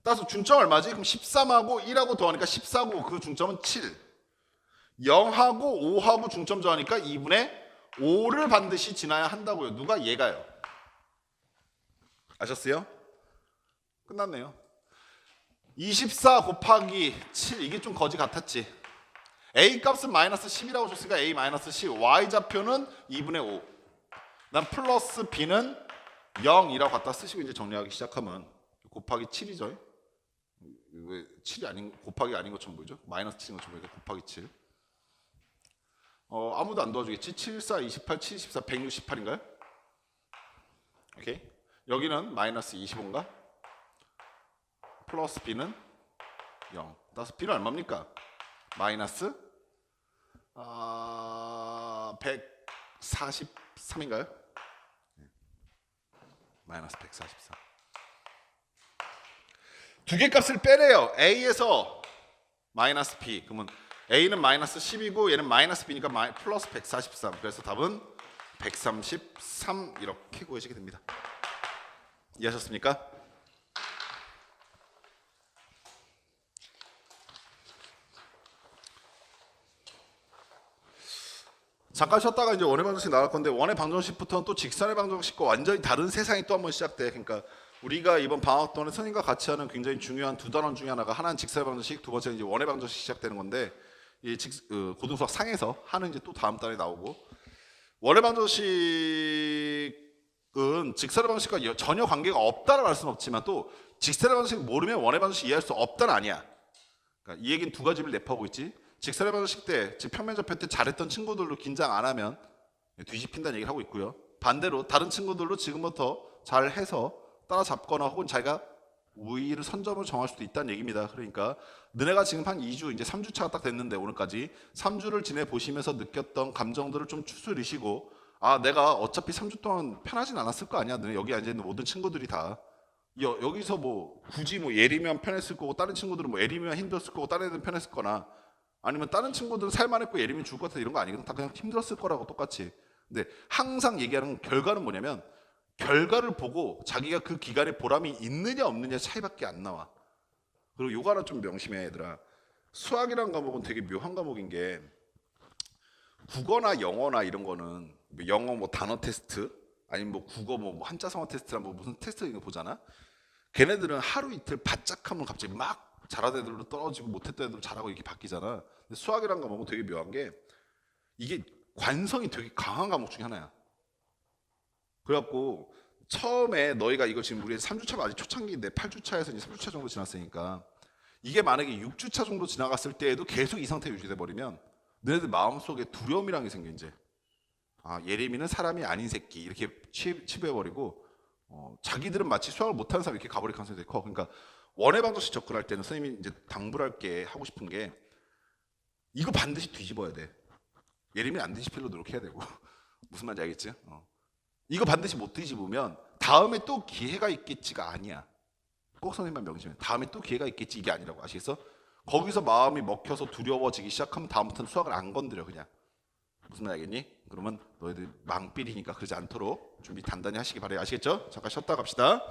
따라서 중점 얼마지? 그럼 13하고 1하고 더하니까 14고 그 중점은 7. 0하고 5하고 중점 더하니까 2분의 5를 반드시 지나야 한다고요. 누가? 얘가요. 아셨어요? 끝났네요. 24 곱하기 7 이게 좀 거지 같았지. A 값은 마이너스 10이라고 줬으니까 A 마이너스 10. Y 좌표는 2분의 5. 난 플러스 B는 0이라고 갖다 쓰시고 이제 정리하기 시작하면 곱하기 7이죠. 왜 7이 아닌 곱하기 아닌 것처럼 보이죠? 마이너스 7인 것처럼 보이죠? 곱하기 7. 아무도 안 도와주겠지? 7, 4, 28, 7, 14, 168인가요? 오케이. 여기는 마이너스 25인가? 플러스 B는 0. 따라서 B는 얼마입니까? 마이너스 143인가요? 마이너스 143. 두 개 값을 빼래요. A에서 마이너스 B. 그러면 A는 마이너스 10이고 얘는 마이너스 B니까 플러스 143. 그래서 답은 133 이렇게 구해지게 됩니다. 이해하셨습니까? 잠깐 쉬었다가 이제 원의 방정식 나갈 건데 원의 방정식부터는 또 직선의 방정식과 완전히 다른 세상이 또 한번 시작돼. 그러니까 우리가 이번 방학 동안에 선생님과 같이 하는 굉장히 중요한 두 단원 중에 하나가 하나는 직선의 방정식, 두 번째는 이제 원의 방정식 시작되는 건데 이 고등수학 상에서 하는 이제 또 다음 달에 나오고 원의 방정식은 직선의 방정식과 전혀 관계가 없다라고 할 수는 없지만 또 직선의 방정식 모르면 원의 방정식 이해할 수 없다는 아니야. 그러니까 이 얘기는 두 가지를 내포하고 있지. 직선의 방정식 때, 즉 평면 접할 때 잘했던 친구들로 긴장 안 하면 뒤집힌다는 얘기를 하고 있고요. 반대로 다른 친구들로 지금부터 잘해서 따라잡거나 혹은 자기가 우위를 선점을 정할 수도 있다는 얘기입니다. 그러니까 너네가 지금 한 2주 이제 3주 차가 딱 됐는데 오늘까지 3주를 지내 보시면서 느꼈던 감정들을 좀 추스리시고 아 내가 어차피 3주 동안 편하진 않았을 거 아니야. 너네 여기 앉아 있는 모든 친구들이 다 여기서 뭐 굳이 뭐 예리면 편했을 거고 다른 친구들은 뭐 예리면 힘들었을 거고 다른 애들은 편했을 거나 아니면 다른 친구들은 살만했고 예리면 죽을 것 같아 이런 거 아니거든. 다 그냥 힘들었을 거라고 똑같이. 근데 항상 얘기하는 결과는 뭐냐면 결과를 보고 자기가 그 기간에 보람이 있느냐 없느냐 차이밖에 안 나와. 그리고 요거 하나 좀 명심해 얘들아. 수학이라는 과목은 되게 묘한 과목인 게 국어나 영어나 이런 거는 뭐 영어 뭐 단어 테스트 아니면 뭐 국어 뭐 한자성어 테스트나 뭐 무슨 테스트 이런 거 보잖아. 걔네들은 하루 이틀 바짝하면 갑자기 막 잘하던 애들로 떨어지고 못했던 애들로 잘하고 이렇게 바뀌잖아. 근데 수학이라는 과목은 되게 묘한 게 이게 관성이 되게 강한 과목 중에 하나야. 그래갖고 처음에 너희가 이거 지금 우리 3주차가 아직 초창기인데 8주차에서 이제 3주차 정도 지났으니까 이게 만약에 6주차 정도 지나갔을 때에도 계속 이 상태 유지돼 버리면 너희들 마음속에 두려움이란 게 생겨 이제. 아 예림이는 사람이 아닌 새끼 이렇게 치부해버리고 자기들은 마치 수학을 못하는 사람 이렇게 가버릴 가능성이 되게 커. 그러니까 원의 방정식 접근할 때는 선생님이 이제 당부할 게 하고 싶은 게 이거 반드시 뒤집어야 돼. 예림이 안 뒤집히려고 노력해야 되고 무슨 말인지 알겠지? 이거 반드시 못 뒤집으면 다음에 또 기회가 있겠지가 아니야. 꼭 선생님만 명심해. 다음에 또 기회가 있겠지 이게 아니라고 아시겠어? 거기서 마음이 먹혀서 두려워지기 시작하면 다음부터는 수학을 안 건드려 그냥. 무슨 말 알겠니? 그러면 너희들 망필이니까 그러지 않도록 준비 단단히 하시기 바래요. 아시겠죠? 잠깐 쉬었다 갑시다.